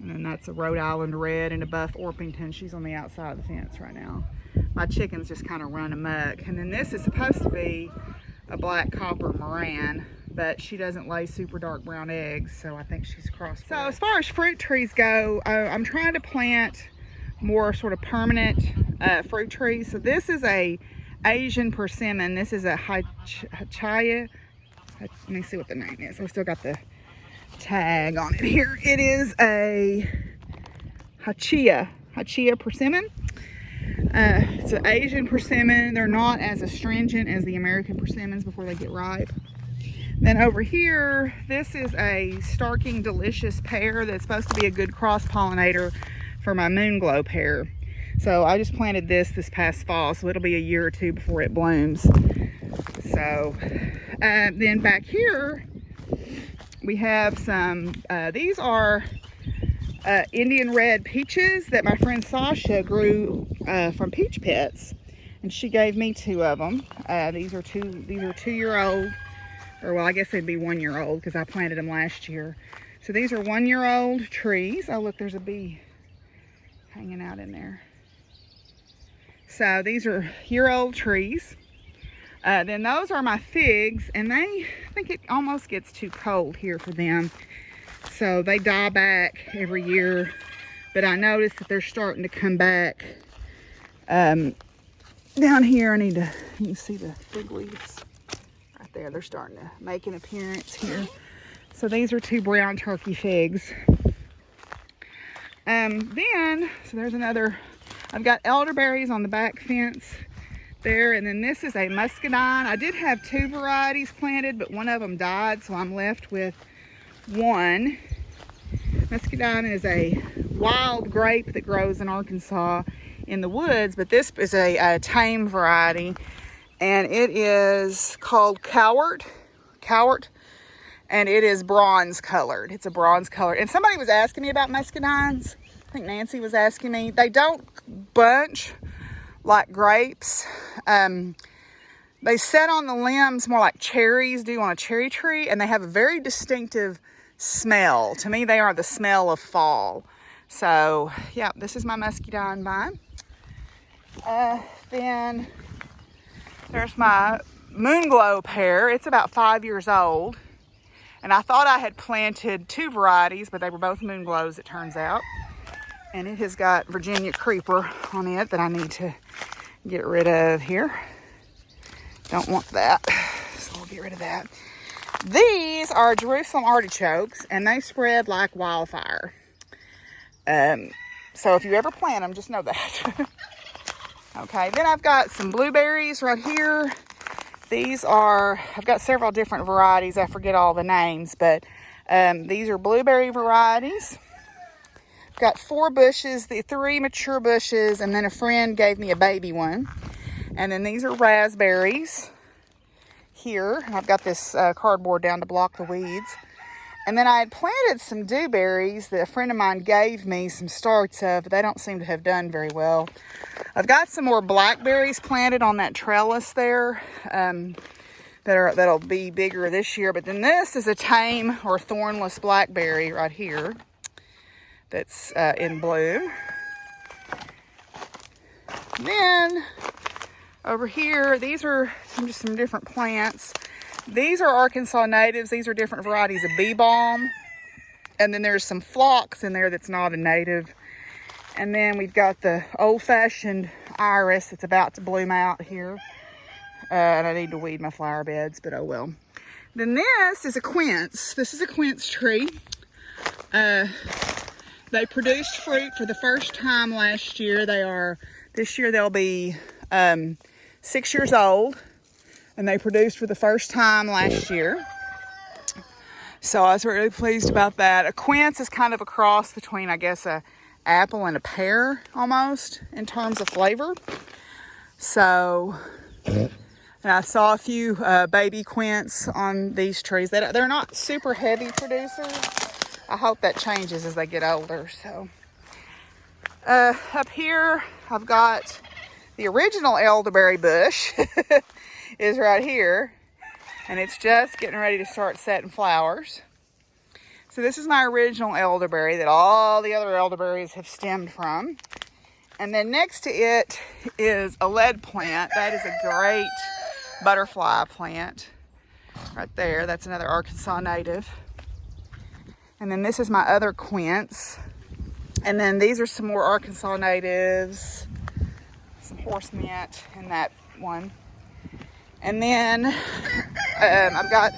And then that's a Rhode Island red and a Buff Orpington. She's on the outside of the fence right now. My chickens just kind of run amok. And then this is supposed to be a black copper Moran, but she doesn't lay super dark brown eggs, so I think she's crossbred. So as far as fruit trees go, I'm trying to plant more sort of permanent fruit trees. So this is a Asian persimmon. This is a Hachaya. Let me see what the name is. I still got the tag on it here. It is a Hachia persimmon. It's an Asian persimmon. They're not as astringent as the American persimmons before they get ripe. Then over here, this is a Starking Delicious pear that's supposed to be a good cross-pollinator for my Moonglow pear. So I just planted this past fall, so it'll be a year or two before it blooms. So then back here, we have some, these are Indian red peaches that my friend Sasha grew from Peach Pets, and she gave me 2 of them. These are 2-year-old, or well, I guess they'd be 1-year-old because I planted them last year. So these are 1-year-old trees. Oh look, there's a bee hanging out in there. So these are year-old trees. Then those are my figs, and I think it almost gets too cold here for them. So they die back every year, but I noticed that they're starting to come back. Down here, you can see the fig leaves right there. They're starting to make an appearance here. So these are 2 brown turkey figs. So there's another, I've got elderberries on the back fence there, and then this is a muscadine. I did have 2 varieties planted, but one of them died, so I'm left with 1. Muscadine is a wild grape that grows in Arkansas in the woods, but this is a tame variety, and it is called Cowart, and it is bronze colored. It's a bronze colored. And somebody was asking me about muscadines. I think Nancy was asking me. They don't bunch like grapes. They set on the limbs more like cherries do on a cherry tree, and they have a very distinctive smell. To me, they are the smell of fall. So yeah, this is my muscadine vine. Then there's my Moonglow pear. It's about 5 years old, and I thought I had planted 2 varieties, but they were both Moonglows, it turns out. And it has got Virginia creeper on it that I need to get rid of here. Don't want that, so we'll get rid of that. These are Jerusalem artichokes, and they spread like wildfire. So if you ever plant them, just know that. Okay, then I've got some blueberries right here. These are, I've got several different varieties. I forget all the names, but these are blueberry varieties. I've got 4 bushes, the 3 mature bushes, and then a friend gave me a baby one. And then these are raspberries here. I've got this cardboard down to block the weeds. And then I had planted some dewberries that a friend of mine gave me some starts of, but they don't seem to have done very well. I've got some more blackberries planted on that trellis there that'll be bigger this year. But then this is a tame or thornless blackberry right here that's in bloom. Then over here, these are just some different plants. These are Arkansas natives. These are different varieties of bee balm. And then there's some phlox in there that's not a native. And then we've got the old-fashioned iris that's about to bloom out here. And I need to weed my flower beds, but oh well. Then this is a quince. This is a quince tree. They produced fruit for the first time last year. This year they'll be 6 years old. And they produced for the first time last year. So I was really pleased about that. A quince is kind of a cross between, I guess, a apple and a pear almost in terms of flavor. So And I saw a few baby quince on these trees. They're not super heavy producers. I hope that changes as they get older. So up here, I've got the original elderberry bush is right here. And it's just getting ready to start setting flowers. So this is my original elderberry that all the other elderberries have stemmed from. And then next to it is a lead plant. That is a great butterfly plant right there. That's another Arkansas native. And then this is my other quince. And then these are some more Arkansas natives, some horse mint in that one. And then I've got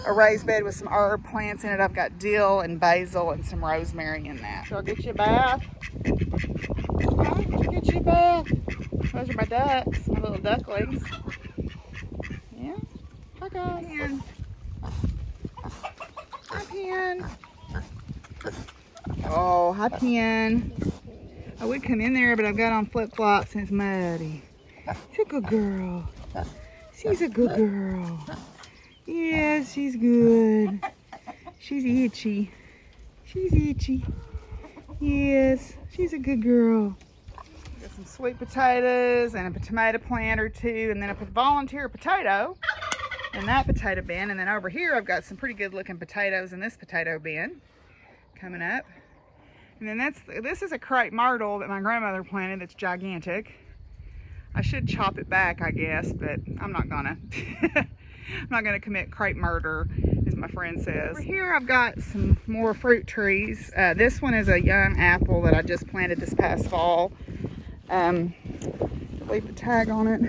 a raised bed with some herb plants in it. I've got dill and basil and some rosemary in that. Shall I get you a bath? Huh? Get you a bath. Those are my ducks, my little ducklings. Yeah. Hi guys. Hi Pen. Oh, hi Pen. I would come in there, but I've got on flip-flops and it's muddy. She's a good girl. She's a good girl. Yes, she's good. She's itchy. She's itchy. Yes, she's a good girl. Got some sweet potatoes and a tomato plant or two, and then a volunteer potato in that potato bin. And then over here, I've got some pretty good looking potatoes in this potato bin coming up. And then this is a crepe myrtle that my grandmother planted that's gigantic. I should chop it back, I guess, but I'm not gonna. I'm not gonna commit crepe murder, as my friend says. Over here I've got some more fruit trees. This one is a young apple that I just planted this past fall. Leave the tag on it.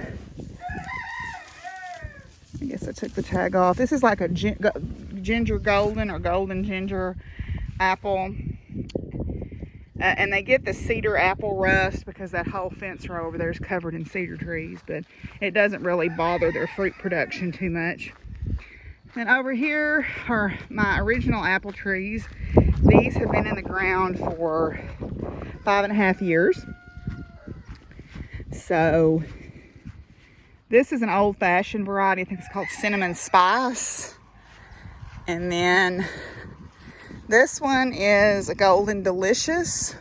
I guess I took the tag off. This is like a ginger golden or golden ginger apple. And they get the cedar apple rust because that whole fence row over there is covered in cedar trees, but it doesn't really bother their fruit production too much. And over here are my original apple trees. These have been in the ground for 5.5 years. So this is an old-fashioned variety. I think it's called Cinnamon Spice. And then this one is a Golden Delicious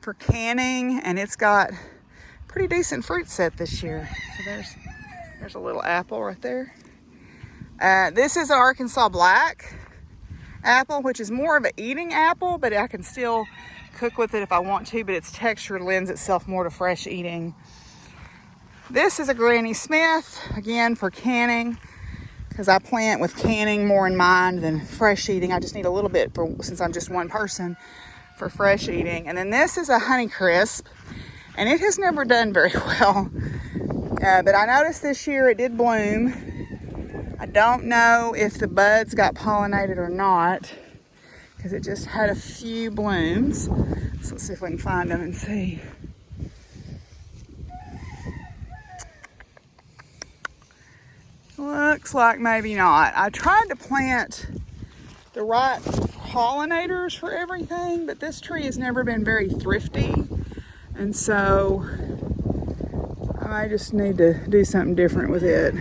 for canning, and it's got pretty decent fruit set this year. So there's a little apple right there. This is an Arkansas Black apple, which is more of an eating apple, but I can still cook with it if I want to, but its texture lends itself more to fresh eating. This is a Granny Smith, again for canning, because I plant with canning more in mind than fresh eating. I just need a little bit, since I'm just one person, for fresh eating. And then this is a Honeycrisp, and it has never done very well. But I noticed this year it did bloom. I don't know if the buds got pollinated or not, because it just had a few blooms. So let's see if we can find them and see. Looks like maybe not. I tried to plant the right pollinators for everything, but this tree has never been very thrifty. And so I might just need to do something different with it.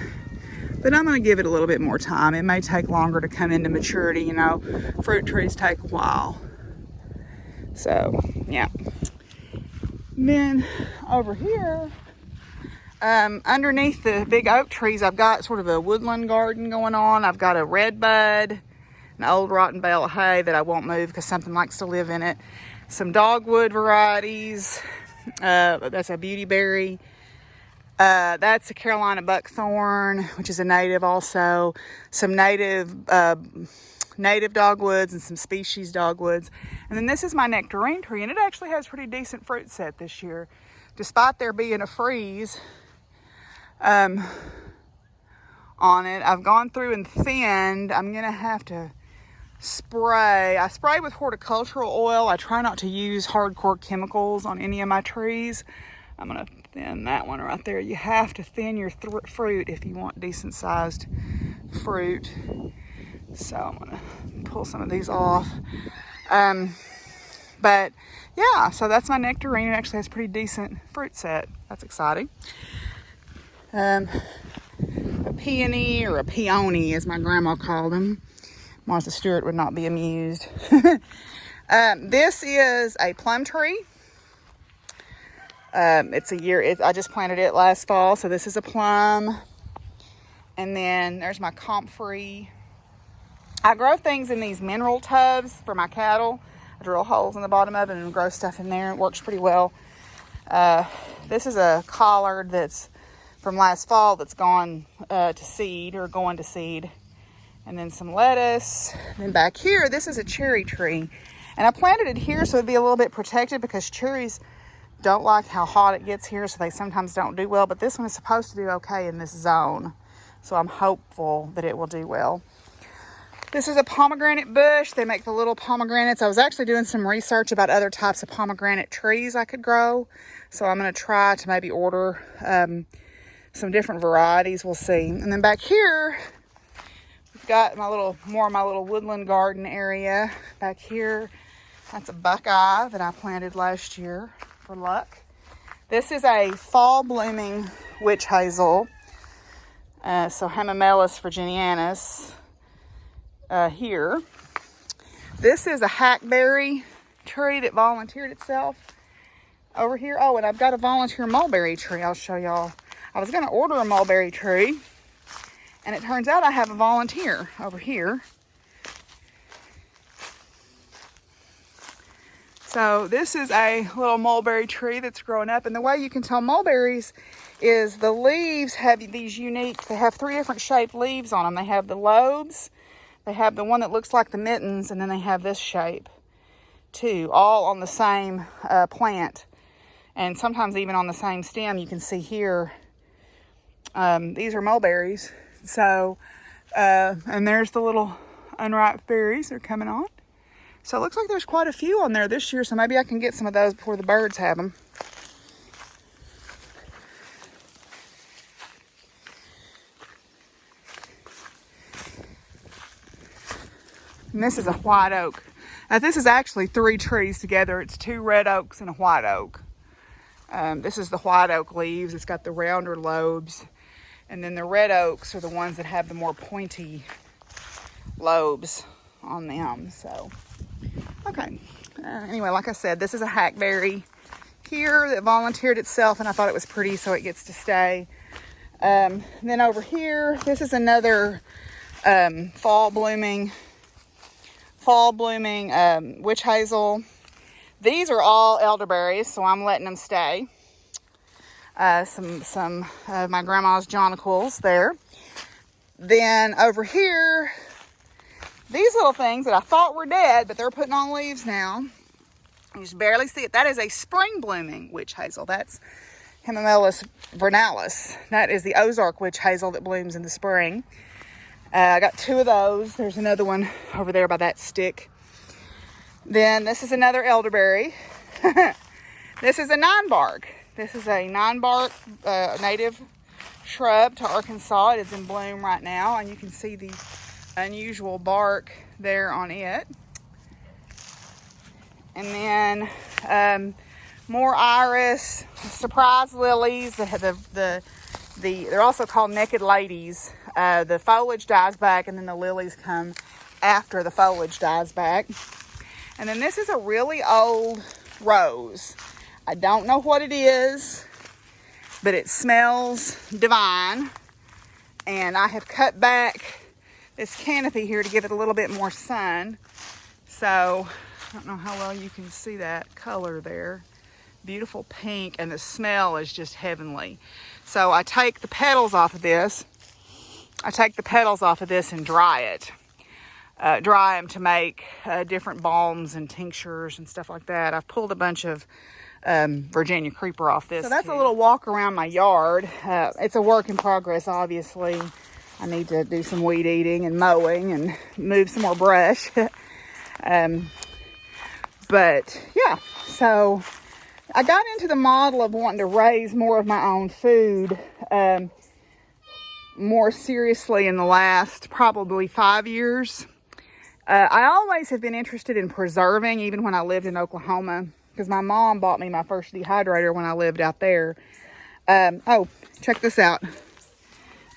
But I'm going to give it a little bit more time. It may take longer to come into maturity. You know, fruit trees take a while. So, yeah. And then over here, underneath the big oak trees, I've got sort of a woodland garden going on. I've got a redbud, an old rotten bale of hay that I won't move because something likes to live in it. Some dogwood varieties. That's a beautyberry. That's a Carolina buckthorn, which is a native also. Some native dogwoods and some species dogwoods. And then this is my nectarine tree, and it actually has pretty decent fruit set this year, despite there being a freeze on it. I've gone through and thinned. I'm gonna have to spray. I spray with horticultural oil. I try not to use hardcore chemicals on any of my trees. I'm gonna thin that one right there. You have to thin your fruit if you want decent sized fruit. So I'm gonna pull some of these off. But yeah, so that's my nectarine. It actually has pretty decent fruit set. That's exciting. peony or a peony, as my grandma called them. Martha Stewart would not be amused. This is a plum tree. It's a year. I just planted it last fall, so this is a plum. And then there's my comfrey. I grow things in these mineral tubs for my cattle. I drill holes in the bottom of it and grow stuff in there. It works pretty well. This is a collard that's from last fall that's gone to seed or going to seed. And then some lettuce. And then back here, this is a cherry tree. And I planted it here so it'd be a little bit protected because cherries don't like how hot it gets here, so they sometimes don't do well. But this one is supposed to do okay in this zone. So I'm hopeful that it will do well. This is a pomegranate bush. They make the little pomegranates. I was actually doing some research about other types of pomegranate trees I could grow. So I'm going to try to maybe order some different varieties. We'll see. And then back here, we've got more of my little woodland garden area. Back here, that's a buckeye that I planted last year for luck. This is a fall blooming witch hazel. So Hamamelis virginianus. Here. This is a hackberry tree that volunteered itself over here. Oh, and I've got a volunteer mulberry tree. I'll show y'all. I was going to order a mulberry tree, and it turns out I have a volunteer over here. So this is a little mulberry tree that's growing up, and the way you can tell mulberries is the leaves have these unique, they have 3 different shaped leaves on them. They have the lobes, they have the one that looks like the mittens, and then they have this shape too, all on the same plant, and sometimes even on the same stem. You can see here, these are mulberries. So, and there's the little unripe berries, they're coming on. So it looks like there's quite a few on there this year, so maybe I can get some of those before the birds have them. And this is a white oak. Now this is actually 3 trees together. It's 2 red oaks and a white oak. This is the white oak leaves. It's got the rounder lobes. And then the red oaks are the ones that have the more pointy lobes on them. So, okay. Anyway, like I said, this is a hackberry here that volunteered itself, and I thought it was pretty, so it gets to stay. Then over here, this is another fall blooming witch hazel. These are all elderberries, so I'm letting them stay. Some of my grandma's jonquils there. Then over here, these little things that I thought were dead, but they're putting on leaves now. You just barely see it. That is a spring blooming witch hazel. That's Hamamelis vernalis. That is the Ozark witch hazel that blooms in the spring. I got 2 of those. There's another one over there by that stick. Then this is another elderberry. This is a 9-bark. This is a 9-bark native shrub to Arkansas. It is in bloom right now, and you can see the unusual bark there on it. And then more iris, surprise lilies. They're also called naked ladies. The foliage dies back, and then the lilies come after the foliage dies back. And then this is a really old rose. I don't know what it is, but it smells divine. And I have cut back this canopy here to give it a little bit more sun. So I don't know how well you can see that color there. Beautiful pink, and the smell is just heavenly. So I take the petals off of this. And dry it. Dry them to make different balms and tinctures and stuff like that. I've pulled a bunch of Virginia creeper off this. So that's a little walk around my yard. It's a work in progress, obviously. I need to do some weed eating and mowing and move some more brush. But yeah, so I got into the model of wanting to raise more of my own food more seriously in the last probably 5 years. I always have been interested in preserving, even when I lived in Oklahoma, because my mom bought me my first dehydrator when I lived out there. Oh, check this out.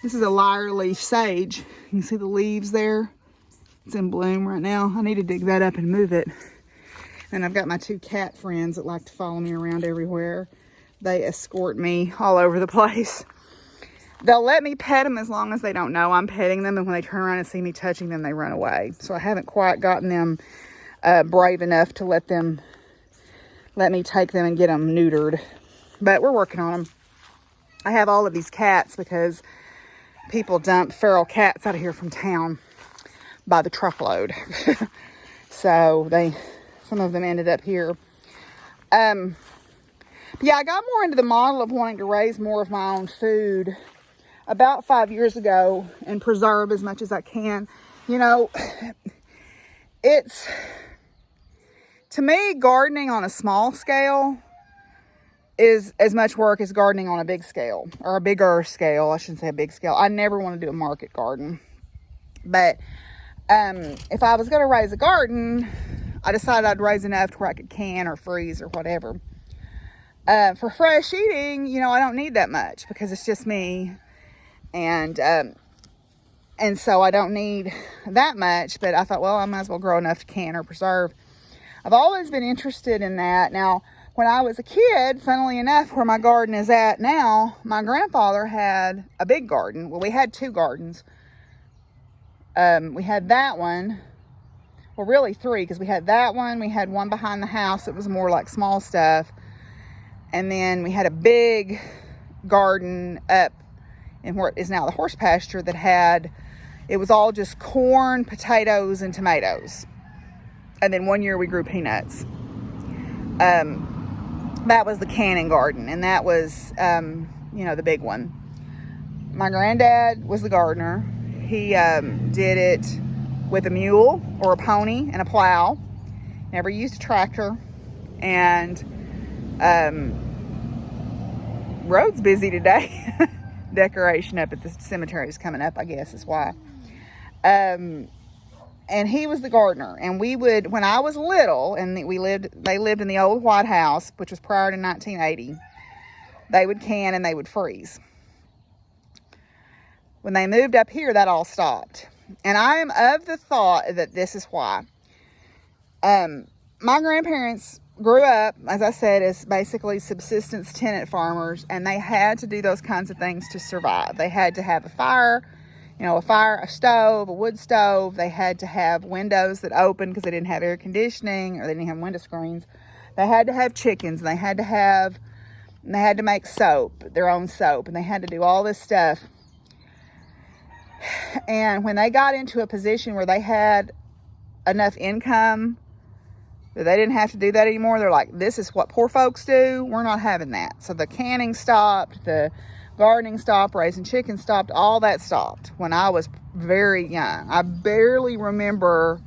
This is a lyre leaf sage. You can see the leaves there. It's in bloom right now. I need to dig that up and move it. And I've got my 2 cat friends that like to follow me around everywhere. They escort me all over the place. They'll let me pet them as long as they don't know I'm petting them. And when they turn around and see me touching them, they run away. So I haven't quite gotten them brave enough to let me take them and get them neutered. But we're working on them. I have all of these cats because people dump feral cats out of here from town by the truckload. So some of them ended up here. Yeah, I got more into the model of wanting to raise more of my own food about 5 years ago and preserve as much as I can. You know, to me, gardening on a small scale is as much work as gardening on a big scale, or a bigger scale. I shouldn't say a big scale. I never want to do a market garden. But if I was going to raise a garden, I decided I'd raise enough to where I could can or freeze or whatever. For fresh eating, you know, I don't need that much because it's just me. And so I don't need that much, but I thought, well, I might as well grow enough to can or preserve. I've always been interested in that. Now, when I was a kid, funnily enough, where my garden is at now, my grandfather had a big garden. Well, we had 2 gardens. We had that one. Well, really 3, because we had that one. We had one behind the house that was more like small stuff. And then we had a big garden up in where it is now the horse pasture it was all just corn, potatoes, and tomatoes. And then one year we grew peanuts. That was the canning garden, and that was, the big one. My granddad was the gardener. He did it with a mule or a pony and a plow. Never used a tractor. And road's busy today. Decoration up at the cemetery is coming up, I guess is why. And he was the gardener. And we would, when I was little, and they lived in the old White House, which was prior to 1980, they would can and they would freeze. When they moved up here, that all stopped. And I am of the thought that this is why. My grandparents grew up, as I said, as basically subsistence tenant farmers, and they had to do those kinds of things to survive. They had to have a fire, a stove, a wood stove. They had to have windows that opened because they didn't have air conditioning, or they didn't have window screens. They had to have chickens, and they had to make soap, their own soap, and they had to do all this stuff. And when they got into a position where they had enough income that they didn't have to do that anymore, they're like, this is what poor folks do. We're not having that. So the canning stopped, the gardening stopped, raising chickens stopped, all that stopped when I was very young. I barely remember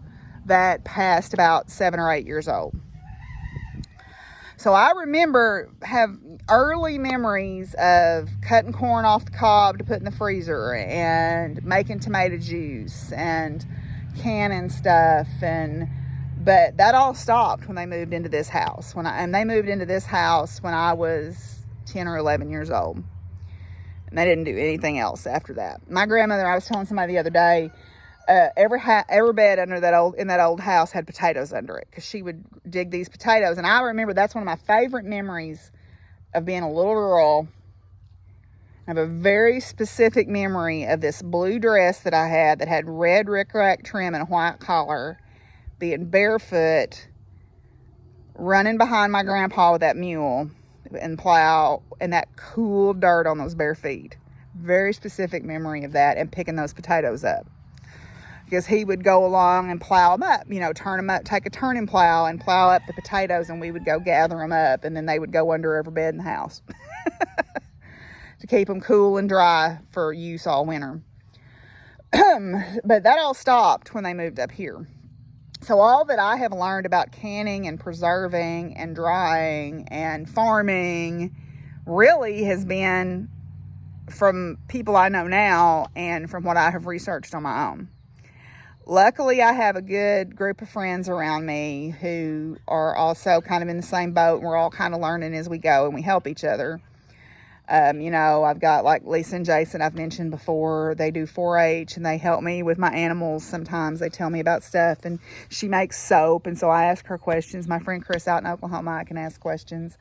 that past about 7 or 8 years old. So I have early memories of cutting corn off the cob to put in the freezer and making tomato juice and canning stuff. But that all stopped when they moved into this house. They moved into this house when I was 10 or 11 years old. And they didn't do anything else after that. My grandmother, I was telling somebody the other day, every bed in that old house had potatoes under it, because she would dig these potatoes. And I remember that's one of my favorite memories of being a little girl. I have a very specific memory of this blue dress that I had that had red rickrack trim and a white collar, being barefoot, running behind my grandpa with that mule and plow, and that cool dirt on those bare feet. Very specific memory of that, and picking those potatoes up. Because he would go along and plow them up, turn them up, take a turning plow and plow up the potatoes, and we would go gather them up, and then they would go under every bed in the house to keep them cool and dry for use all winter. But that all stopped when they moved up here. So all that I have learned about canning and preserving and drying and farming really has been from people I know now and from what I have researched on my own. Luckily, I have a good group of friends around me who are also kind of in the same boat, and we're all kind of learning as we go, and we help each other. I've got like Lisa and Jason I've mentioned before. They do 4-H and they help me with my animals. Sometimes they tell me about stuff, and she makes soap, and so I ask her questions. My friend Chris out in Oklahoma, I can ask questions.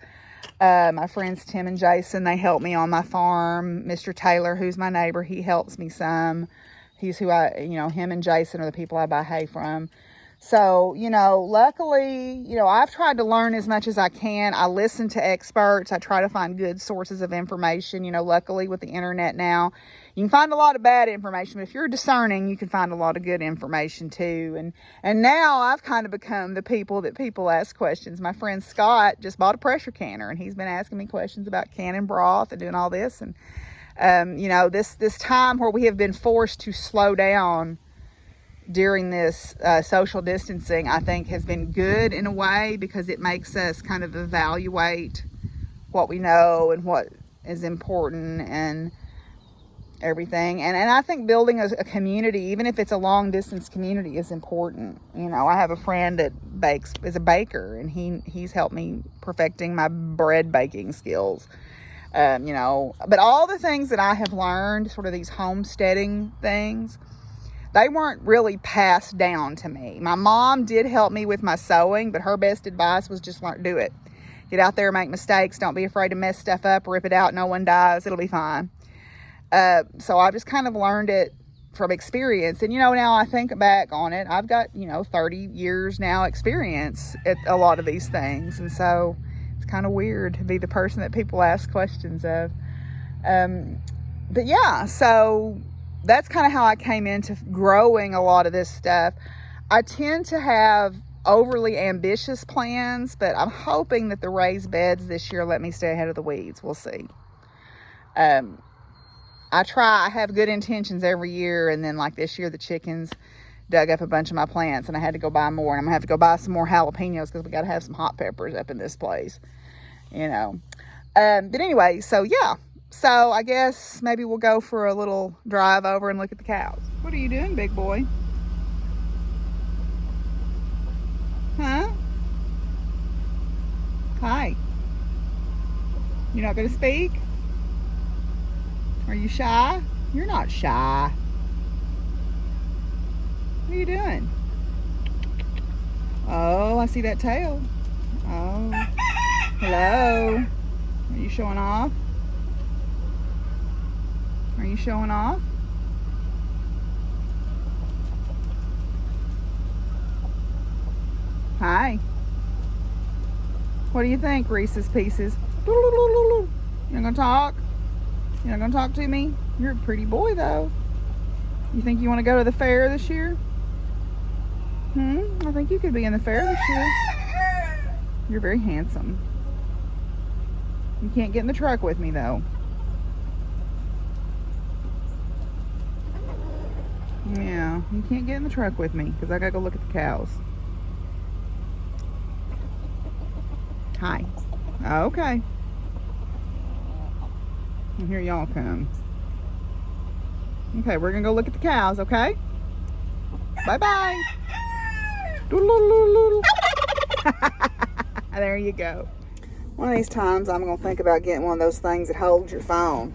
My friends Tim and Jason, they help me on my farm. Mr. Taylor, who's my neighbor, he helps me some. He's who him and Jason are the people I buy hay from. So, luckily, I've tried to learn as much as I can. I listen to experts. I try to find good sources of information. Luckily with the internet now, you can find a lot of bad information, but if you're discerning, you can find a lot of good information too. And now I've kind of become the people that people ask questions. My friend Scott just bought a pressure canner, and he's been asking me questions about canning broth and doing all this. And, this time where we have been forced to slow down during this social distancing, I think has been good in a way, because it makes us kind of evaluate what we know and what is important and everything. And I think building a community, even if it's a long distance community, is important. I have a friend that is a baker, and he's helped me perfecting my bread baking skills. But all the things that I have learned, sort of these homesteading things, they weren't really passed down to me. My mom did help me with my sewing, but her best advice was just do it. Get out there, make mistakes. Don't be afraid to mess stuff up, rip it out. No one dies. It'll be fine. So I just kind of learned it from experience. And, now I think back on it, I've got, 30 years now experience at a lot of these things. And so it's kind of weird to be the person that people ask questions of. But yeah, so that's kind of how I came into growing a lot of this stuff. I tend to have overly ambitious plans, but I'm hoping that the raised beds this year let me stay ahead of the weeds. We'll see. I have good intentions every year, and then like this year the chickens dug up a bunch of my plants, and I had to go buy more, and I'm gonna have to go buy some more jalapenos because we got to have some hot peppers up in this place, but anyway, so yeah. So I guess maybe we'll go for a little drive over and look at the cows. What are you doing, big boy? Huh? Hi. You're not going to speak? Are you shy? You're not shy. What are you doing? Oh, I see that tail. Oh. Hello. Are you showing off? Are you showing off? Hi. What do you think, Reese's Pieces? You not gonna talk? You not gonna talk to me? You're a pretty boy, though. You think you want to go to the fair this year? I think you could be in the fair this year. You're very handsome. You can't get in the truck with me, though. Yeah, you can't get in the truck with me because I gotta go look at the cows. Hi. Okay. And here y'all come. Okay, we're gonna go look at the cows, okay? Bye-bye. There you go. One of these times I'm gonna think about getting one of those things that holds your phone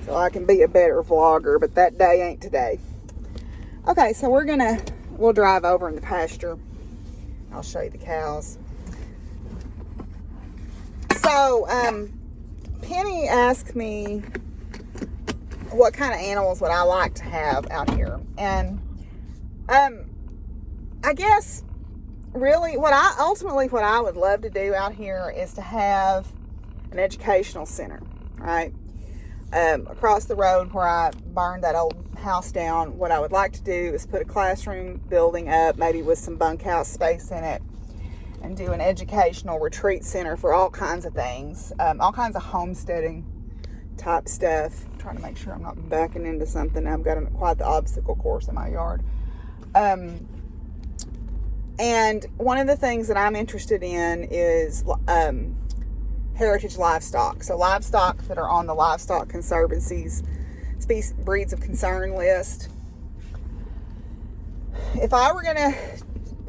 so I can be a better vlogger, but that day ain't today. Okay, so we'll drive over in the pasture. I'll show you the cows. So, Penny asked me what kind of animals would I like to have out here. And, I guess really what I would love to do out here is to have an educational center, right? Across the road where I burned that old house down, what I would like to do is put a classroom building up, maybe with some bunkhouse space in it, and do an educational retreat center for all kinds of things, all kinds of homesteading type stuff. I'm trying to make sure I'm not backing into something. I've got quite the obstacle course in my yard. And one of the things that I'm interested in is heritage livestock. So livestock that are on the Livestock Conservancy's breeds of concern list. If I were going to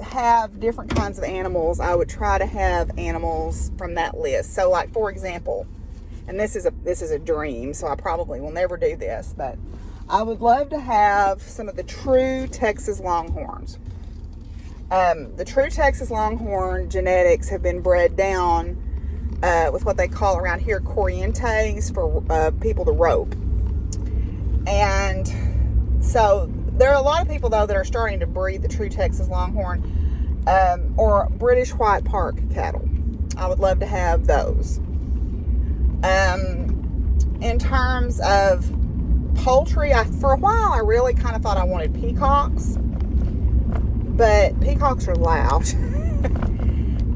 have different kinds of animals, I would try to have animals from that list. So like, for example, and this is a dream, so I probably will never do this, but I would love to have some of the true Texas Longhorns. The true Texas Longhorn genetics have been bred down with what they call around here Corrientes for people to rope. And so there are a lot of people, though, that are starting to breed the true Texas Longhorn or British White Park cattle. I would love to have those. In terms of poultry, for a while I really kind of thought I wanted peacocks, but peacocks are loud.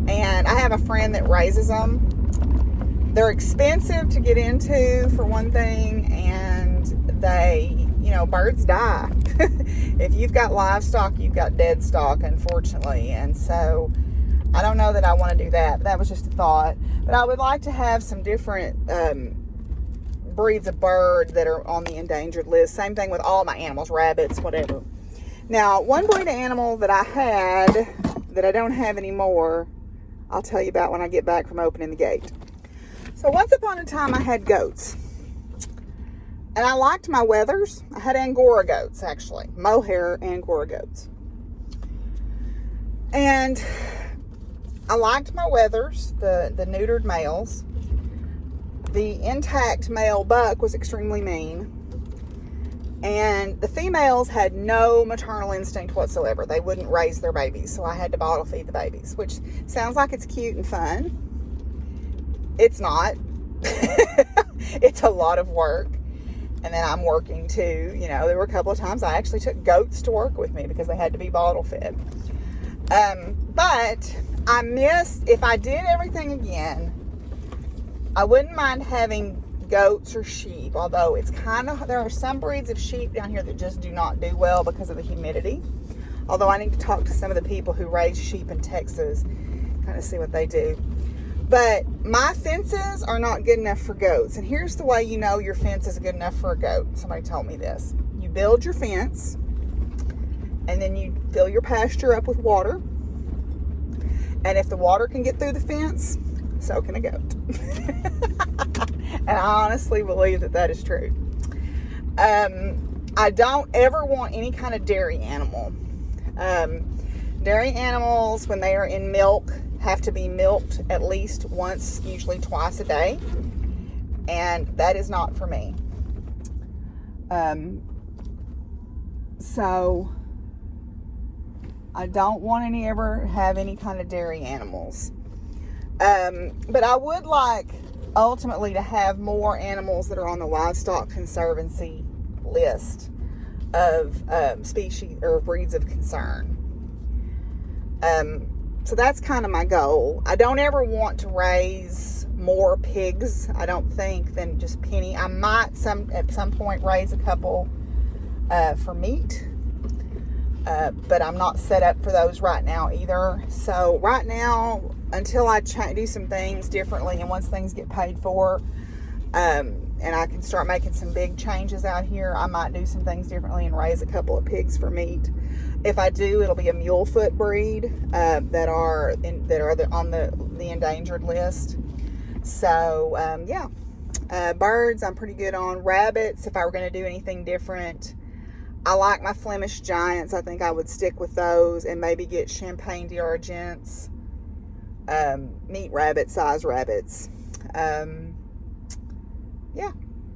And I have a friend that raises them. They're expensive to get into, for one thing, and they, birds die. If you've got livestock, you've got dead stock, unfortunately. And so I don't know that I want to do that, but that was just a thought. But I would like to have some different breeds of bird that are on the endangered list. Same thing with all my animals, rabbits, whatever. Now, one breed of animal that I had that I don't have anymore, I'll tell you about when I get back from opening the gate. So once upon a time, I had goats. And I liked my wethers. I had Angora goats, actually. Mohair Angora goats. And I liked my wethers, the neutered males. The intact male buck was extremely mean. And the females had no maternal instinct whatsoever. They wouldn't raise their babies, so I had to bottle feed the babies, which sounds like it's cute and fun. It's not. It's a lot of work. And then I'm working too. There were a couple of times I actually took goats to work with me because they had to be bottle fed. But I miss, if I did everything again, I wouldn't mind having goats or sheep, although there are some breeds of sheep down here that just do not do well because of the humidity. Although I need to talk to some of the people who raise sheep in Texas, kind of see what they do. But my fences are not good enough for goats. And here's the way you know your fence is good enough for a goat. Somebody told me this. You build your fence, and then you fill your pasture up with water. And if the water can get through the fence, so can a goat. And I honestly believe that is true. I don't ever want any kind of dairy animal. Dairy animals, when they are in milk, have to be milked at least once, usually twice a day. And that is not for me. So I don't want ever have any kind of dairy animals. But I would like ultimately to have more animals that are on the Livestock Conservancy list of species or breeds of concern. So that's kind of my goal. I don't ever want to raise more pigs, I don't think, than just penny. I might at some point raise a couple for meat. But I'm not set up for those right now either. So right now, until I do some things differently, and once things get paid for, and I can start making some big changes out here, I might do some things differently and raise a couple of pigs for meat. If I do, it'll be a mulefoot breed that are on the endangered list. So birds I'm pretty good on. Rabbits, if I were going to do anything different, I like my Flemish Giants. I think I would stick with those and maybe get Champagne d'Argents, meat rabbit, size rabbits.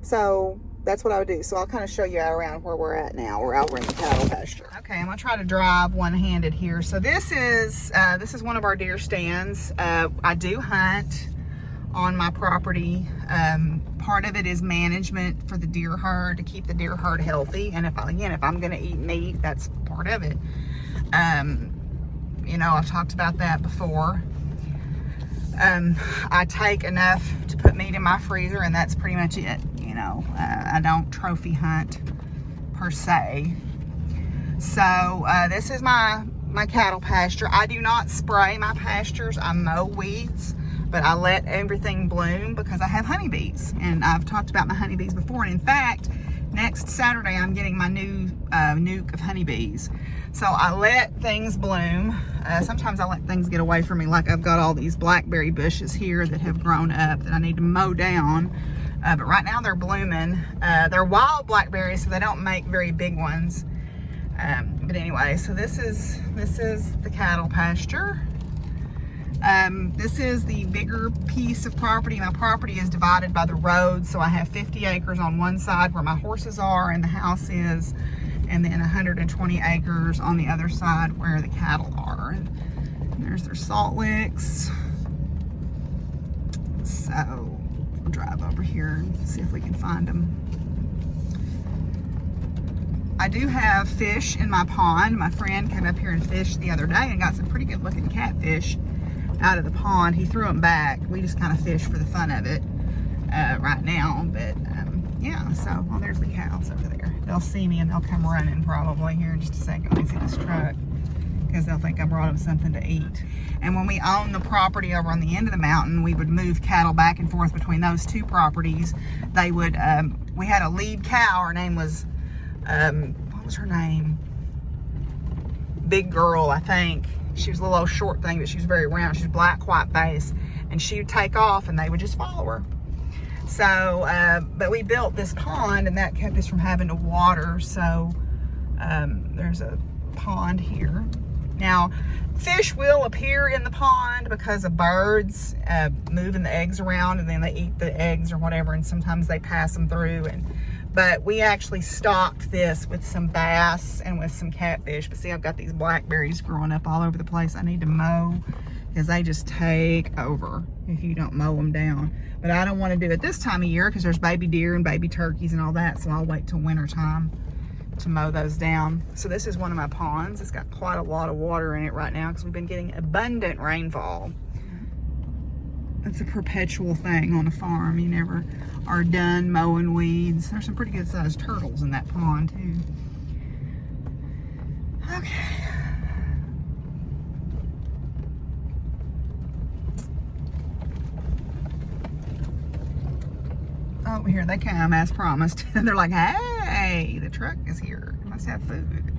So that's what I would do. So I'll kind of show you around where we're at now. We're over in the cattle pasture. Okay, I'm gonna try to drive one-handed here. So this is one of our deer stands. I do hunt on my property. Part of it is management for the deer herd, to keep the deer herd healthy. And if I'm gonna eat meat, that's part of it. I've talked about that before. I take enough to put meat in my freezer, and that's pretty much it. I don't trophy hunt per se. So this is my cattle pasture. I do not spray my pastures. I mow weeds, but I let everything bloom because I have honeybees. And I've talked about my honeybees before. And in fact, next Saturday I'm getting my new nuke of honeybees. So I let things bloom. Sometimes I let things get away from me, like I've got all these blackberry bushes here that have grown up that I need to mow down. But right now they're blooming. They're wild blackberries, so they don't make very big ones. But anyway, so this is the cattle pasture. This is the bigger piece of property. My property is divided by the road, so I have 50 acres on one side where my horses are and the house is, and then 120 acres on the other side where the cattle are. And there's their salt licks. So we'll drive over here and see if we can find them. I do have fish in my pond. My friend came up here and fished the other day and got some pretty good looking catfish out of the pond. He threw them back. We just kind of fish for the fun of it right now. But yeah, so, well, there's the cows over there. They'll see me and they'll come running probably here in just a second when they see this truck, because they'll think I brought them something to eat. And when we owned the property over on the end of the mountain, we would move cattle back and forth between those two properties. They would, we had a lead cow. Her name was, what was her name? Big Girl, I think. She was a little old short thing, but she was very round. She was black, white face. And she would take off and they would just follow her. So, but we built this pond and that kept us from having to water. So, there's a pond here. Now, fish will appear in the pond because of birds moving the eggs around, and then they eat the eggs or whatever, and sometimes they pass them through. But we actually stocked this with some bass and with some catfish. But see, I've got these blackberries growing up all over the place. I need to mow because they just take over if you don't mow them down. But I don't want to do it this time of year because there's baby deer and baby turkeys and all that. So I'll wait till winter time to mow those down. So this is one of my ponds. It's got quite a lot of water in it right now because we've been getting abundant rainfall. It's a perpetual thing on a farm. You never are done mowing weeds. There's some pretty good sized turtles in that pond too. Okay. Oh, here they come as promised. They're like, hey, the truck is here. It must have food.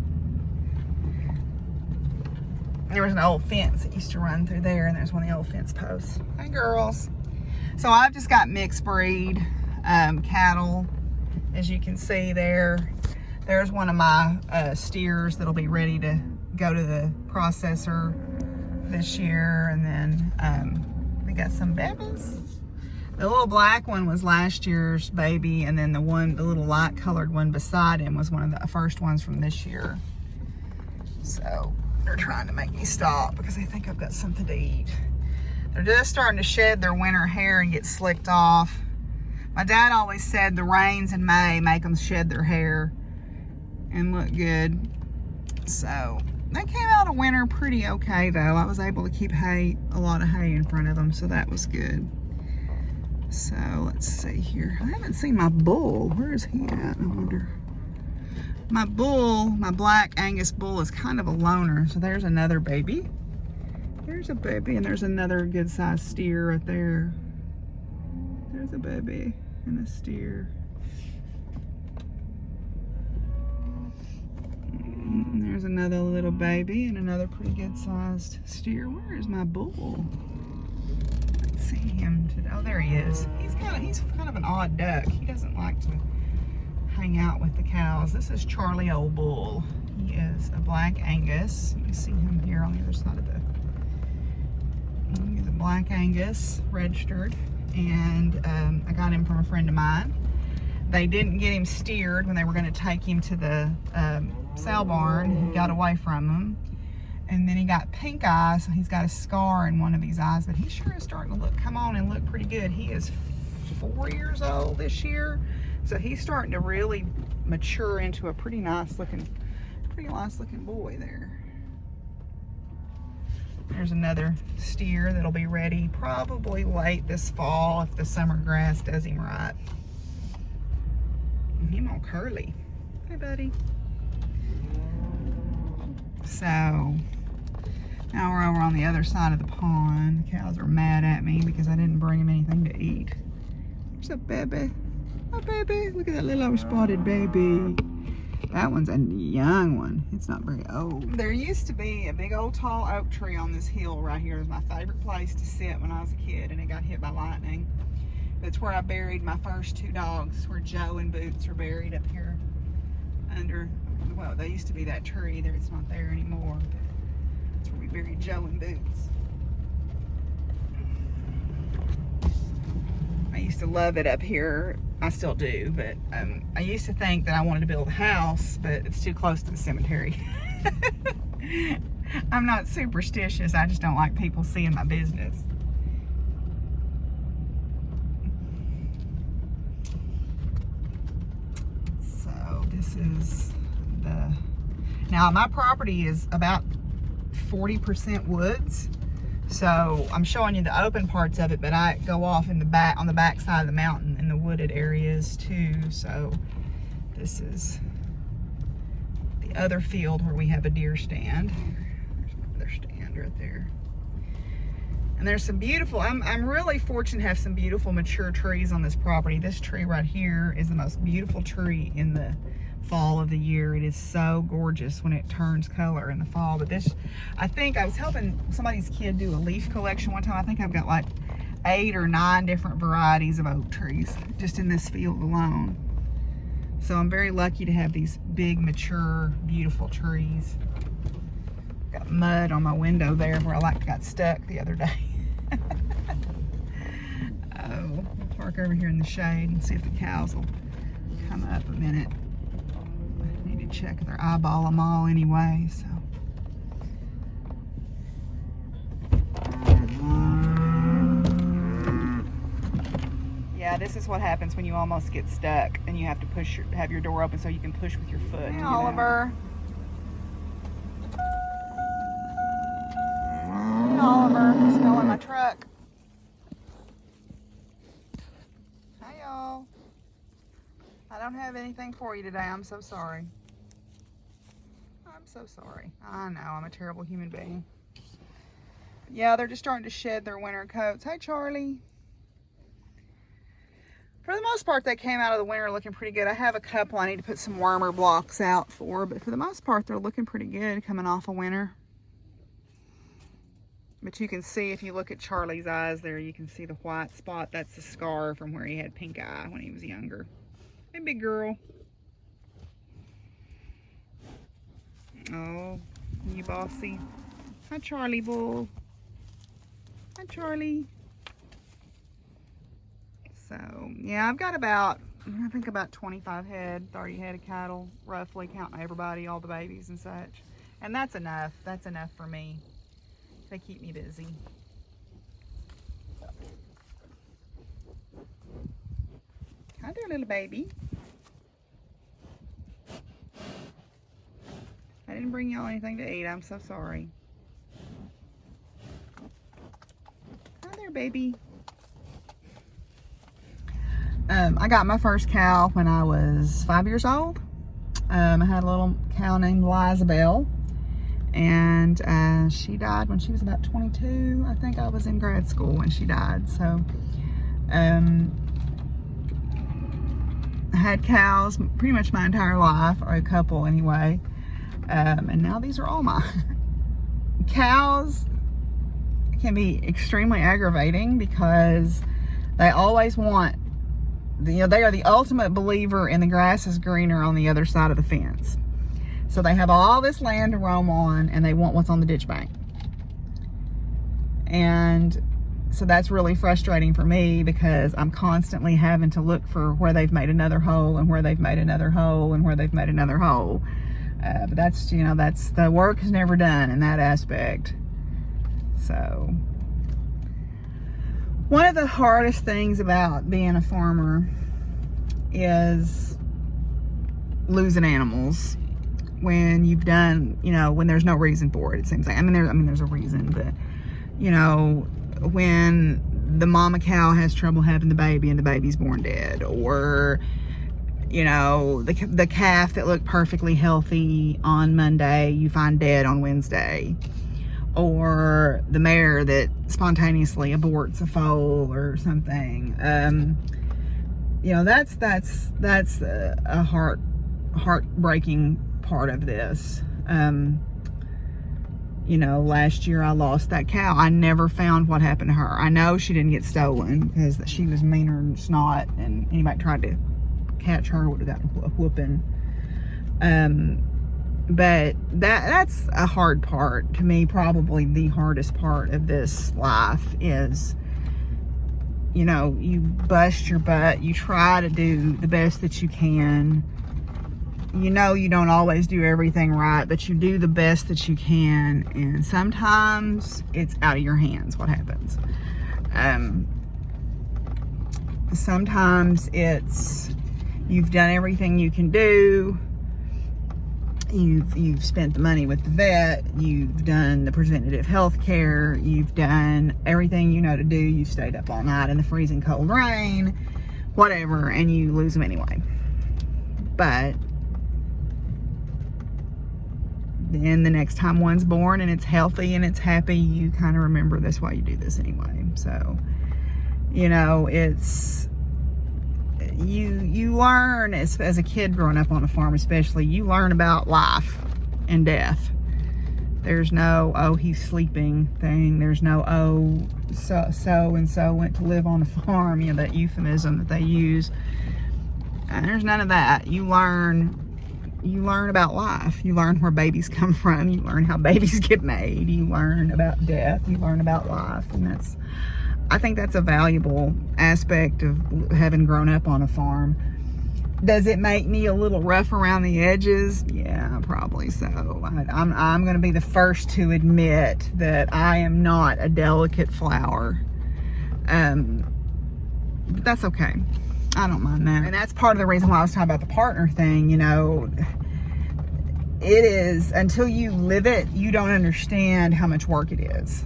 There was an old fence that used to run through there, and there's one of the old fence posts. Hey, girls. So I've just got mixed breed cattle, as you can see there. There's one of my steers that'll be ready to go to the processor this year, and then we got some babies. The little black one was last year's baby, and then the little light colored one beside him was one of the first ones from this year. So they're trying to make me stop because they think I've got something to eat. They're just starting to shed their winter hair and get slicked off. My dad always said the rains in May make them shed their hair and look good. So they came out of winter pretty okay though. I was able to keep a lot of hay in front of them, so that was good. So let's see here. I haven't seen my bull. Where is he at? I wonder. My bull, my black Angus bull, is kind of a loner. So there's another baby. There's a baby, and there's another good sized steer right there. There's a baby and a steer. And there's another little baby and another pretty good sized steer. Where is my bull? Let's see him today. Oh, there he is. He's kind of an odd duck. He doesn't like to hang out with the cows. This is Charlie Old Bull. He is a black Angus. You can see him here on the other side of the. He's a black Angus, registered, and I got him from a friend of mine. They didn't get him steered when they were going to take him to the sow barn. He got away from them, and then he got pink eye, so he's got a scar in one of his eyes. But he sure is starting to come on and look pretty good. He is 4 years old this year. So he's starting to really mature into a pretty nice looking boy there. There's another steer that'll be ready probably late this fall if the summer grass does him right. And him all curly. Hey, buddy. So now we're over on the other side of the pond. The cows are mad at me because I didn't bring them anything to eat. There's a baby. Oh, baby. Look at that little spotted baby. That one's a young one. It's not very old. There used to be a big old tall oak tree on this hill right here. It was my favorite place to sit when I was a kid, and it got hit by lightning. That's where I buried my first 2 dogs, where Joe and Boots are buried up here under, well, they used to be that tree there. It's not there anymore. That's where we buried Joe and Boots. I used to love it up here. I still do, but I used to think that I wanted to build a house, but it's too close to the cemetery. I'm not superstitious. I just don't like people seeing my business. So this is now my property is about 40% woods. So I'm showing you the open parts of it, but I go off in the back, on the back side of the mountain in the wooded areas too. So this is the other field where we have a deer stand. There's another stand right there. And there's some beautiful, I'm really fortunate to have some beautiful mature trees on this property. This tree right here is the most beautiful tree in the fall of the year. It is so gorgeous when it turns color in the fall. But this, I think I was helping somebody's kid do a leaf collection one time. I think I've got like 8 or 9 different varieties of oak trees just in this field alone. So I'm very lucky to have these big, mature, beautiful trees. Got mud on my window there where I got stuck the other day. Oh, we'll park over here in the shade and see if the cows will come up a minute. Check their eyeball them all anyway, so. Yeah, this is what happens when you almost get stuck and you have to have your door open so you can push with your foot. Hey, Oliver. Hey, Oliver, smelling my truck. Hey, y'all. I don't have anything for you today. I'm so sorry. I'm so sorry. I know, I'm a terrible human being. Yeah, they're just starting to shed their winter coats. Hey, Charlie. For the most part, they came out of the winter looking pretty good. I have a couple I need to put some wormer blocks out for, but for the most part, they're looking pretty good coming off of winter. But you can see, if you look at Charlie's eyes there, you can see the white spot. That's the scar from where he had pink eye when he was younger. Hey, big girl. Oh, you bossy. Hi, Charlie Bull. Hi, Charlie. So, yeah, I've got about, I think about 25 head, 30 head of cattle, roughly, counting everybody, all the babies and such. And that's enough. That's enough for me. They keep me busy. Hi there, little baby. I didn't bring y'all anything to eat. I'm so sorry. Hi there, baby. I got my first cow when I was 5 years old. I had a little cow named Lizabelle, and she died when she was about 22. I think I was in grad school when she died. So I had cows pretty much my entire life, or a couple anyway. And now these are all mine. Cows can be extremely aggravating because they always want, they are the ultimate believer in the grass is greener on the other side of the fence. So they have all this land to roam on and they want what's on the ditch bank. And so that's really frustrating for me because I'm constantly having to look for where they've made another hole and where they've made another hole and where they've made another hole. But that's, that's, the work is never done in that aspect. So one of the hardest things about being a farmer is losing animals when you've done, when there's no reason for it. It seems like, there's a reason, but when the mama cow has trouble having the baby and the baby's born dead, or the calf that looked perfectly healthy on Monday, you find dead on Wednesday, or the mare that spontaneously aborts a foal or something. you know, that's a heartbreaking part of this. You know, last year I lost that cow. I never found what happened to her. I know she didn't get stolen because she was meaner than snot, and anybody tried to catch her would have gotten a whooping. But that's a hard part to me. Probably the hardest part of this life is, you know, you bust your butt, you try to do the best that you can. You know, you don't always do everything right, but you do the best that you can, and sometimes it's out of your hands what happens. Sometimes it's you've done everything you can do. You've spent the money with the vet, you've done the preventative health care, you've done everything you know to do, you've stayed up all night in the freezing cold rain, whatever, and you lose them anyway. But then the next time one's born and it's healthy and it's happy, you kind of remember that's why you do this anyway. So, you know, it's you learn as a kid growing up on a farm, especially, you learn about life and death. There's no, oh, he's sleeping thing. There's no, oh, so and so went to live on a farm, you know, that euphemism that they use. And there's none of that. You learn about life. You learn where babies come from. You learn how babies get made. You learn about death. You learn about life. And I think that's a valuable aspect of having grown up on a farm. Does it make me a little rough around the edges? Yeah, probably so. I'm going to be the first to admit that I am not a delicate flower. But that's okay. I don't mind that. And that's part of the reason why I was talking about the partner thing. You know, it is, until you live it, you don't understand how much work it is.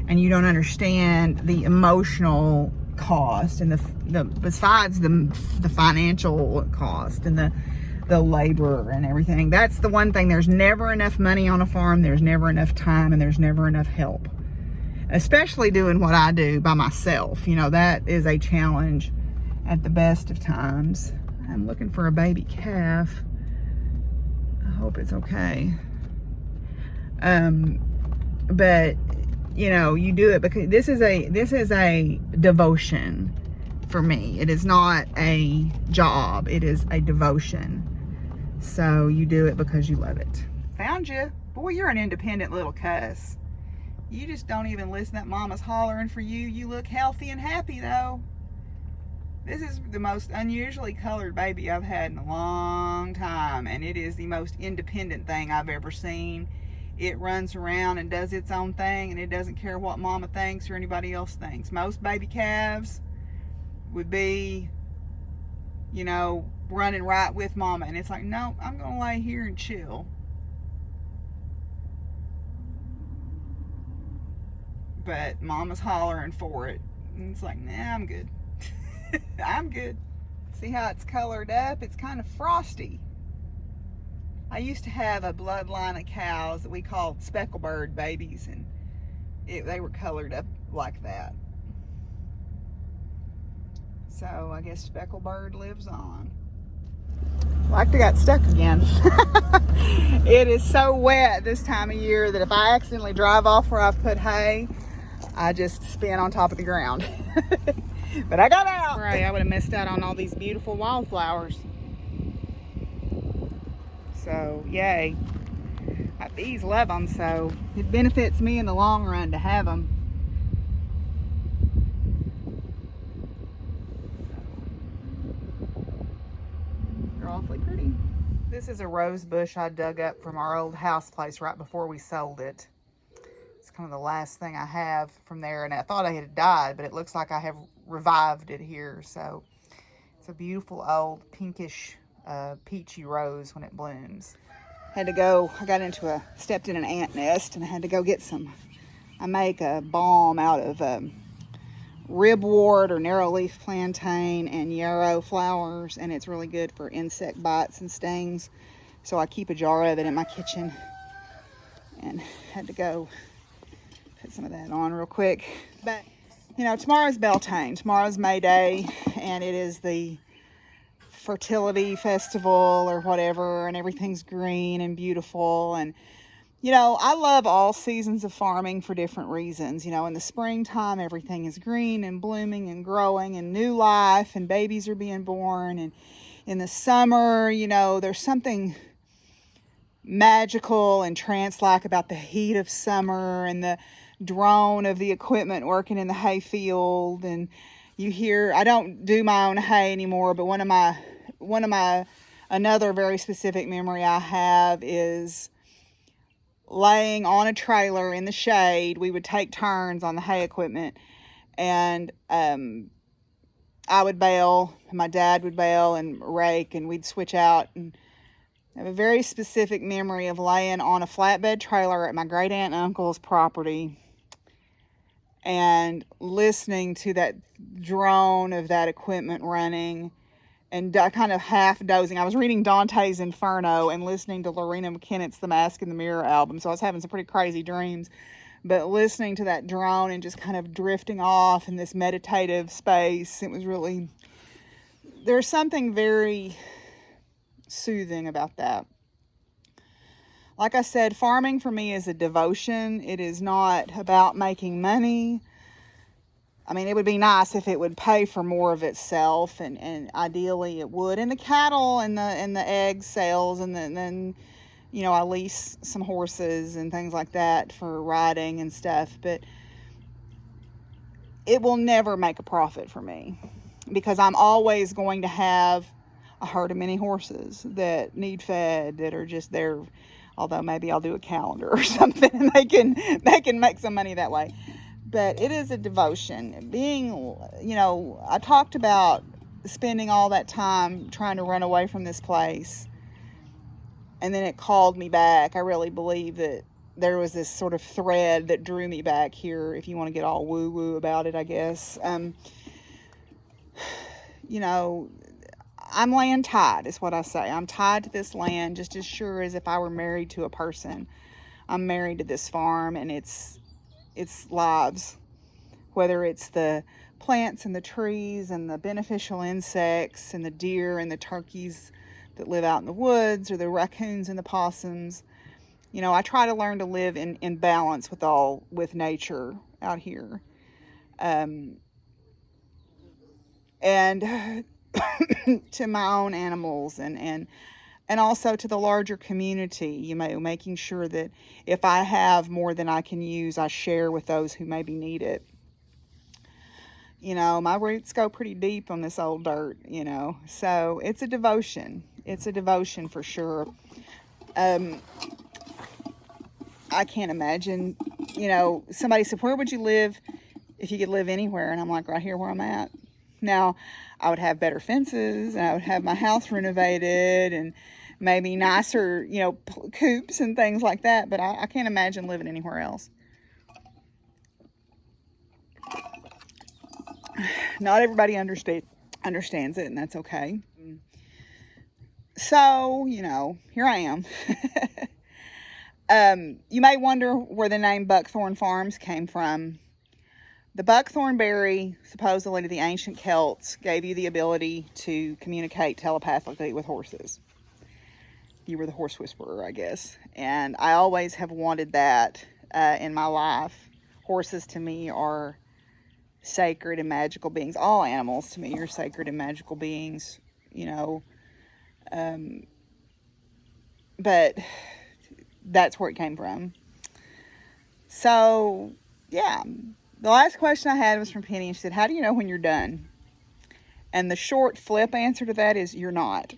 And you don't understand the emotional cost and the besides the financial cost and the labor and everything. That's the one thing. There's never enough money on a farm. There's never enough time, and there's never enough help. Especially doing what I do by myself. You know, that is a challenge at the best of times. I'm looking for a baby calf. I hope it's okay. But you know, you do it because this is a devotion for me. It is not a job. It is a devotion. So you do it because you love it. Found you. Boy, you're an independent little cuss. You just don't even listen that mama's hollering for you. You look healthy and happy though. This is the most unusually colored baby I've had in a long time, and it is the most independent thing I've ever seen. It runs around and does its own thing, and it doesn't care what mama thinks or anybody else thinks. Most baby calves would be, you know, running right with mama, and it's like, no, I'm gonna lay here and chill. But mama's hollering for it, and it's like, nah, I'm good. I'm good. See how it's colored up? It's kind of frosty. I used to have a bloodline of cows that we called specklebird babies, and they were colored up like that. So I guess specklebird lives on. Like, they got stuck again. It is so wet this time of year that if I accidentally drive off where I've put hay, I just spin on top of the ground. But I got out. Right, I would have missed out on all these beautiful wildflowers. So, yay. My bees love them, so it benefits me in the long run to have them. They're awfully pretty. This is a rose bush I dug up from our old house place right before we sold it. It's kind of the last thing I have from there, and I thought I had died, but it looks like I have revived it here. So it's a beautiful old pinkish peachy rose when it blooms. I stepped in an ant nest, and I had to go get some. I make a balm out of ribwort or narrow leaf plantain and yarrow flowers, and it's really good for insect bites and stings. So I keep a jar of it in my kitchen, and had to go put some of that on real quick. But you know, tomorrow's Beltane. Tomorrow's May Day, and it is the fertility festival or whatever, and everything's green and beautiful. And I love all seasons of farming for different reasons. In the springtime, everything is green and blooming and growing and new life, and babies are being born. And in the summer, there's something magical and trance-like about the heat of summer and the drone of the equipment working in the hay field. And you hear, I don't do my own hay anymore, but another very specific memory I have is laying on a trailer in the shade. We would take turns on the hay equipment, and I would bale, and my dad would bale and rake, and we'd switch out. And I have a very specific memory of laying on a flatbed trailer at my great aunt and uncle's property and listening to that drone of that equipment running, and kind of half dozing. I was reading Dante's Inferno and listening to Lorena McKennett's The Mask in the Mirror album, so I was having some pretty crazy dreams. But listening to that drone and just kind of drifting off in this meditative space, it was really, there's something very soothing about that. Like I said, farming for me is a devotion. It is not about making money. I mean, it would be nice if it would pay for more of itself, and ideally it would. And the cattle and the egg sales, and then I lease some horses and things like that for riding and stuff. But it will never make a profit for me, because I'm always going to have a herd of many horses that need fed, that are just there. Although maybe I'll do a calendar or something, and they can make some money that way. But it is a devotion. I talked about spending all that time trying to run away from this place, and then it called me back. I really believe that there was this sort of thread that drew me back here, if you want to get all woo-woo about it, I guess. I'm land tied, is what I say. I'm tied to this land just as sure as if I were married to a person. I'm married to this farm and its lives, whether it's the plants and the trees and the beneficial insects and the deer and the turkeys that live out in the woods, or the raccoons and the possums. I try to learn to live in balance with nature out here. And to my own animals, and also to the larger community, making sure that if I have more than I can use, I share with those who maybe need it. My roots go pretty deep on this old dirt, so it's a devotion. It's a devotion for sure. I can't imagine, somebody said, where would you live if you could live anywhere? And I'm like, right here where I'm at. Now, I would have better fences, and I would have my house renovated, and maybe nicer, coops and things like that. But I can't imagine living anywhere else. Not everybody understands it, and that's okay. So, here I am. You may wonder where the name Buckthorn Farms came from. The buckthorn berry, supposedly to the ancient Celts, gave you the ability to communicate telepathically with horses. You were the horse whisperer, I guess. And I always have wanted that in my life. Horses to me are sacred and magical beings. All animals to me are sacred and magical beings, but that's where it came from. So, yeah. The last question I had was from Penny, and she said, how do you know when you're done? And the short flip answer to that is, you're not.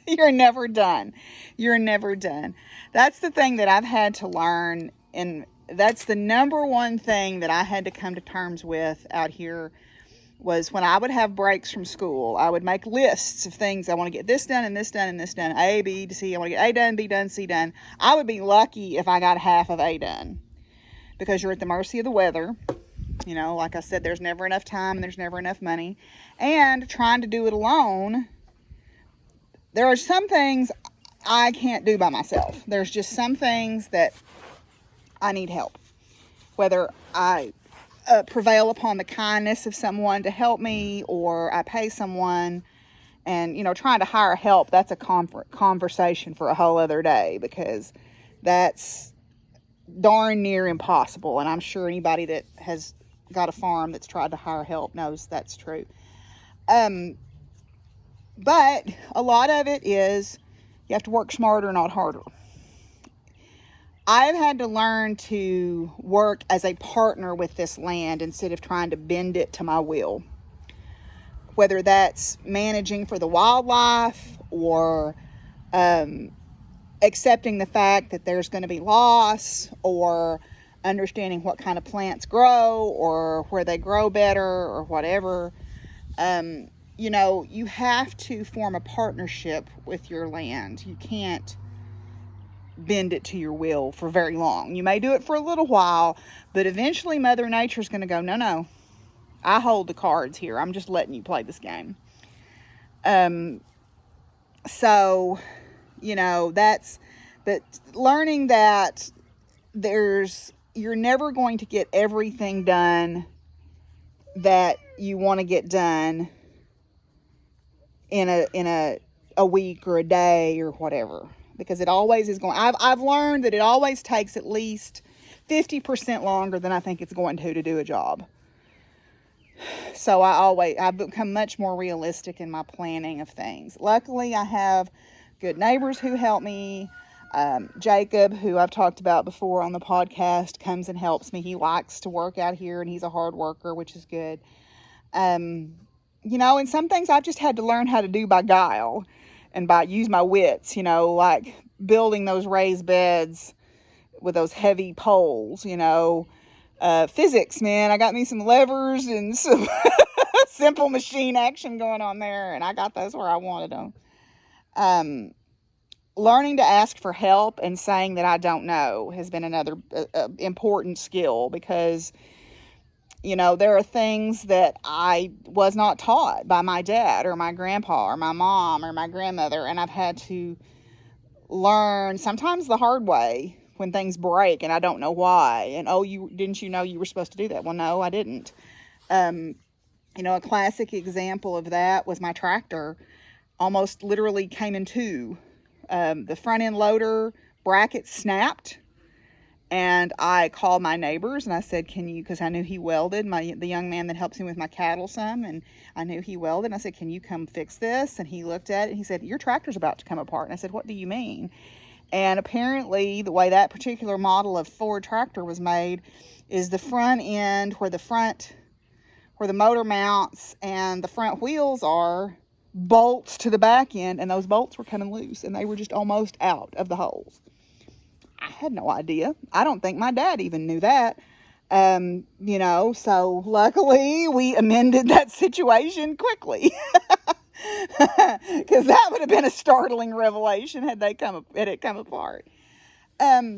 You're never done. You're never done. That's the thing that I've had to learn, and that's the number one thing that I had to come to terms with out here, was when I would have breaks from school, I would make lists of things. I want to get this done and this done and this done. A, B, C. I want to get A done, B done, C done. I would be lucky if I got half of A done, because you're at the mercy of the weather. Like I said, there's never enough time and there's never enough money. And trying to do it alone, there are some things I can't do by myself. There's just some things that I need help. Whether I prevail upon the kindness of someone to help me, or I pay someone And, trying to hire help, that's a conversation for a whole other day, because that's darn near impossible. And I'm sure anybody that has got a farm that's tried to hire help knows that's true. But a lot of it is you have to work smarter, not harder. I've had to learn to work as a partner with this land instead of trying to bend it to my will. Whether that's managing for the wildlife or accepting the fact that there's going to be loss, or understanding what kind of plants grow or where they grow better or whatever. You have to form a partnership with your land. You can't bend it to your will for very long. You may do it for a little while, but eventually Mother Nature's going to go, no, I hold the cards here. I'm just letting you play this game. But learning that you're never going to get everything done that you want to get done in a week or a day or whatever, because it always is going. I've learned that it always takes at least 50% longer than I think it's going to do a job. So I've become much more realistic in my planning of things. Luckily, I have good neighbors who help me. Jacob, who I've talked about before on the podcast, comes and helps me. He likes to work out here, and he's a hard worker, which is good. And some things I've just had to learn how to do by guile and by use my wits, like building those raised beds with those heavy poles, physics, man. I got me some levers and some simple machine action going on there, and I got those where I wanted them. Learning to ask for help and saying that I don't know has been another important skill, because there are things that I was not taught by my dad or my grandpa or my mom or my grandmother, and I've had to learn sometimes the hard way when things break and I don't know why. And, didn't you know you were supposed to do that? Well, no, I didn't. A classic example of that was my tractor almost literally came in two. The front end loader bracket snapped, and I called my neighbors and I said, because I knew he welded, the young man that helps me with my cattle some, and I knew he welded, and I said, can you come fix this? And he looked at it and he said, your tractor's about to come apart. And I said, what do you mean? And apparently the way that particular model of Ford tractor was made is the front end where the motor mounts and the front wheels are bolts to the back end, and those bolts were coming loose, and they were just almost out of the holes. I had no idea. I don't think my dad even knew that. So luckily we amended that situation quickly, because that would have been a startling revelation had it come apart. That's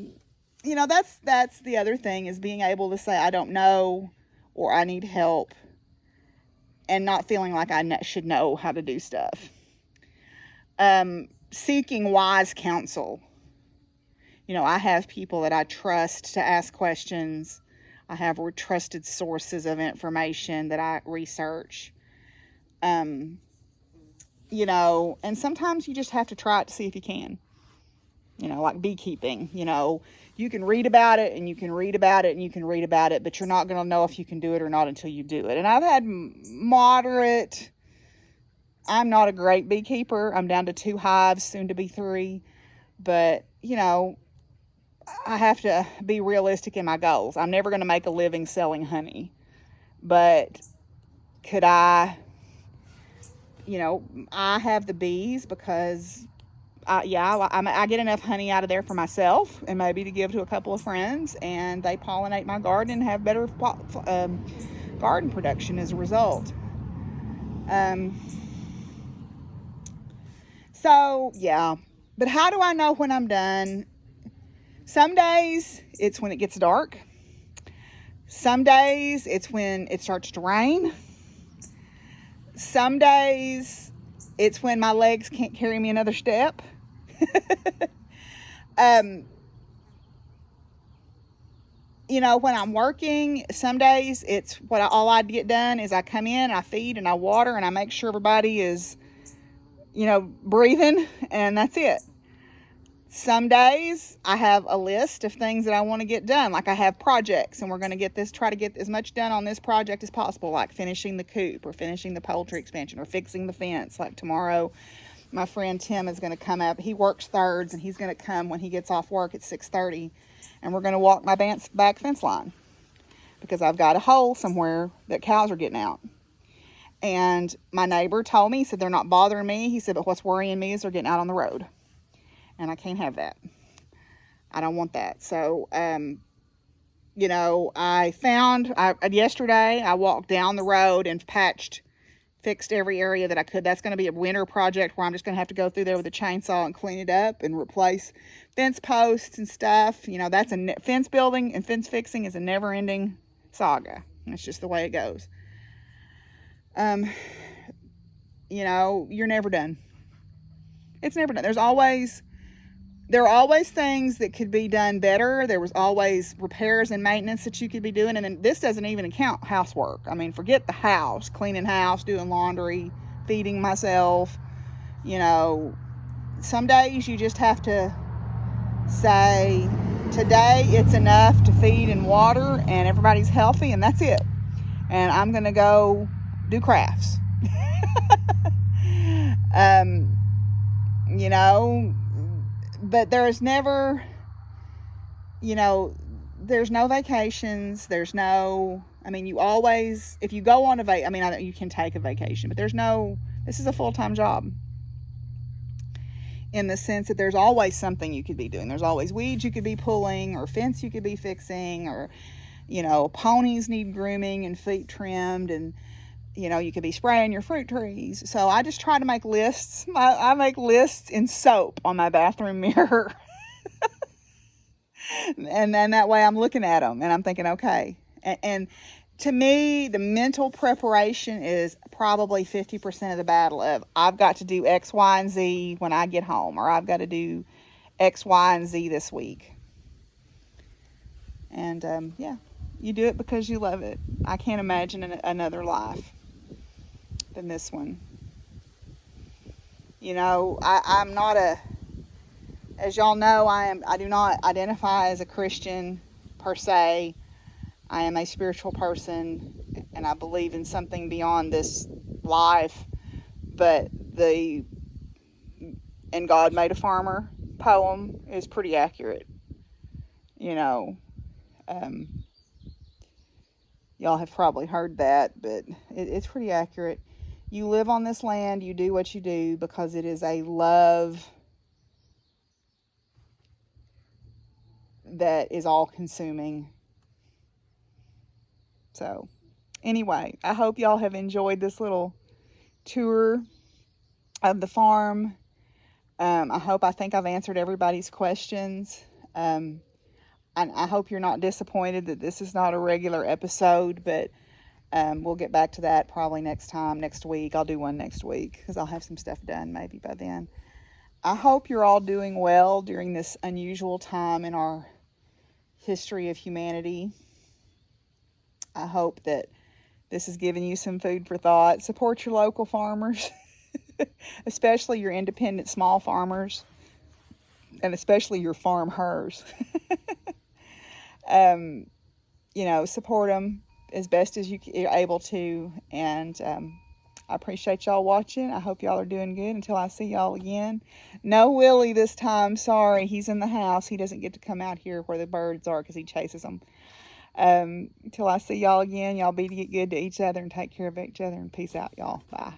the other thing, is being able to say I don't know or I need help, and not feeling like I should know how to do stuff. Seeking wise counsel. I have people that I trust to ask questions. I have trusted sources of information that I research. And sometimes you just have to try it to see if you can. Like beekeeping. You can read about it, and you can read about it, and you can read about it, but you're not going to know if you can do it or not until you do it. And I've had I'm not a great beekeeper. I'm down to 2 hives, soon to be 3. But, I have to be realistic in my goals. I'm never going to make a living selling honey. But could I have the bees because I get enough honey out of there for myself and maybe to give to a couple of friends, and they pollinate my garden and have better garden production as a result. But how do I know when I'm done? Some days it's when it gets dark. Some days it's when it starts to rain. Some days it's when my legs can't carry me another step. When I'm working, some days all I get done is I come in, I feed, and I water, and I make sure everybody is breathing, and that's it. Some days I have a list of things that I want to get done. Like I have projects, and we're going to try to get as much done on this project as possible, like finishing the coop or finishing the poultry expansion or fixing the fence. Like tomorrow, my friend Tim is going to come up. He works thirds, and he's going to come when he gets off work at 6:30, and we're going to walk my back fence line because I've got a hole somewhere that cows are getting out. And my neighbor told me, he said, they're not bothering me. He said, but what's worrying me is they're getting out on the road. And I can't have that. I don't want that. So, yesterday I walked down the road and fixed every area that I could. That's going to be a winter project where I'm just going to have to go through there with a chainsaw and clean it up and replace fence posts and stuff. That's fence building and fence fixing is a never ending saga. That's just the way it goes. You're never done. It's never done. There are always things that could be done better. There was always repairs and maintenance that you could be doing. And then this doesn't even count housework. I mean, forget the house, cleaning house, doing laundry, feeding myself. Some days you just have to say, today it's enough to feed and water and everybody's healthy, and that's it. And I'm going to go do crafts. But there's never, there's no vacations. You always, if you go on you can take a vacation, but this is a full-time job in the sense that there's always something you could be doing. There's always weeds you could be pulling or fence you could be fixing or, ponies need grooming and feet trimmed and, you could be spraying your fruit trees. So I just try to make lists. I make lists in soap on my bathroom mirror. And then that way I'm looking at them and I'm thinking, okay. And to me, the mental preparation is probably 50% of the battle of I've got to do X, Y, and Z when I get home, or I've got to do X, Y, and Z this week. And you do it because you love it. I can't imagine another life than this one. I'm not as y'all know, I do not identify as a Christian per se. I am a spiritual person, and I believe in something beyond this life. But "And God Made a Farmer" poem is pretty accurate. Y'all have probably heard that, but it's pretty accurate. You live on this land, you do what you do because it is a love that is all-consuming. So, anyway, I hope y'all have enjoyed this little tour of the farm. I think I've answered everybody's questions. And I hope you're not disappointed that this is not a regular episode, but we'll get back to that probably next week. I'll do one next week because I'll have some stuff done maybe by then. I hope you're all doing well during this unusual time in our history of humanity. I hope that this has given you some food for thought. Support your local farmers, especially your independent small farmers, and especially your farmers. Support them as best as you're able to. And I appreciate y'all watching. I hope y'all are doing good until I see y'all again. No Willie this time. Sorry, he's in the house. He doesn't get to come out here where the birds are because he chases them. Until I see y'all again, y'all be good to each other and take care of each other. And peace out, y'all. Bye.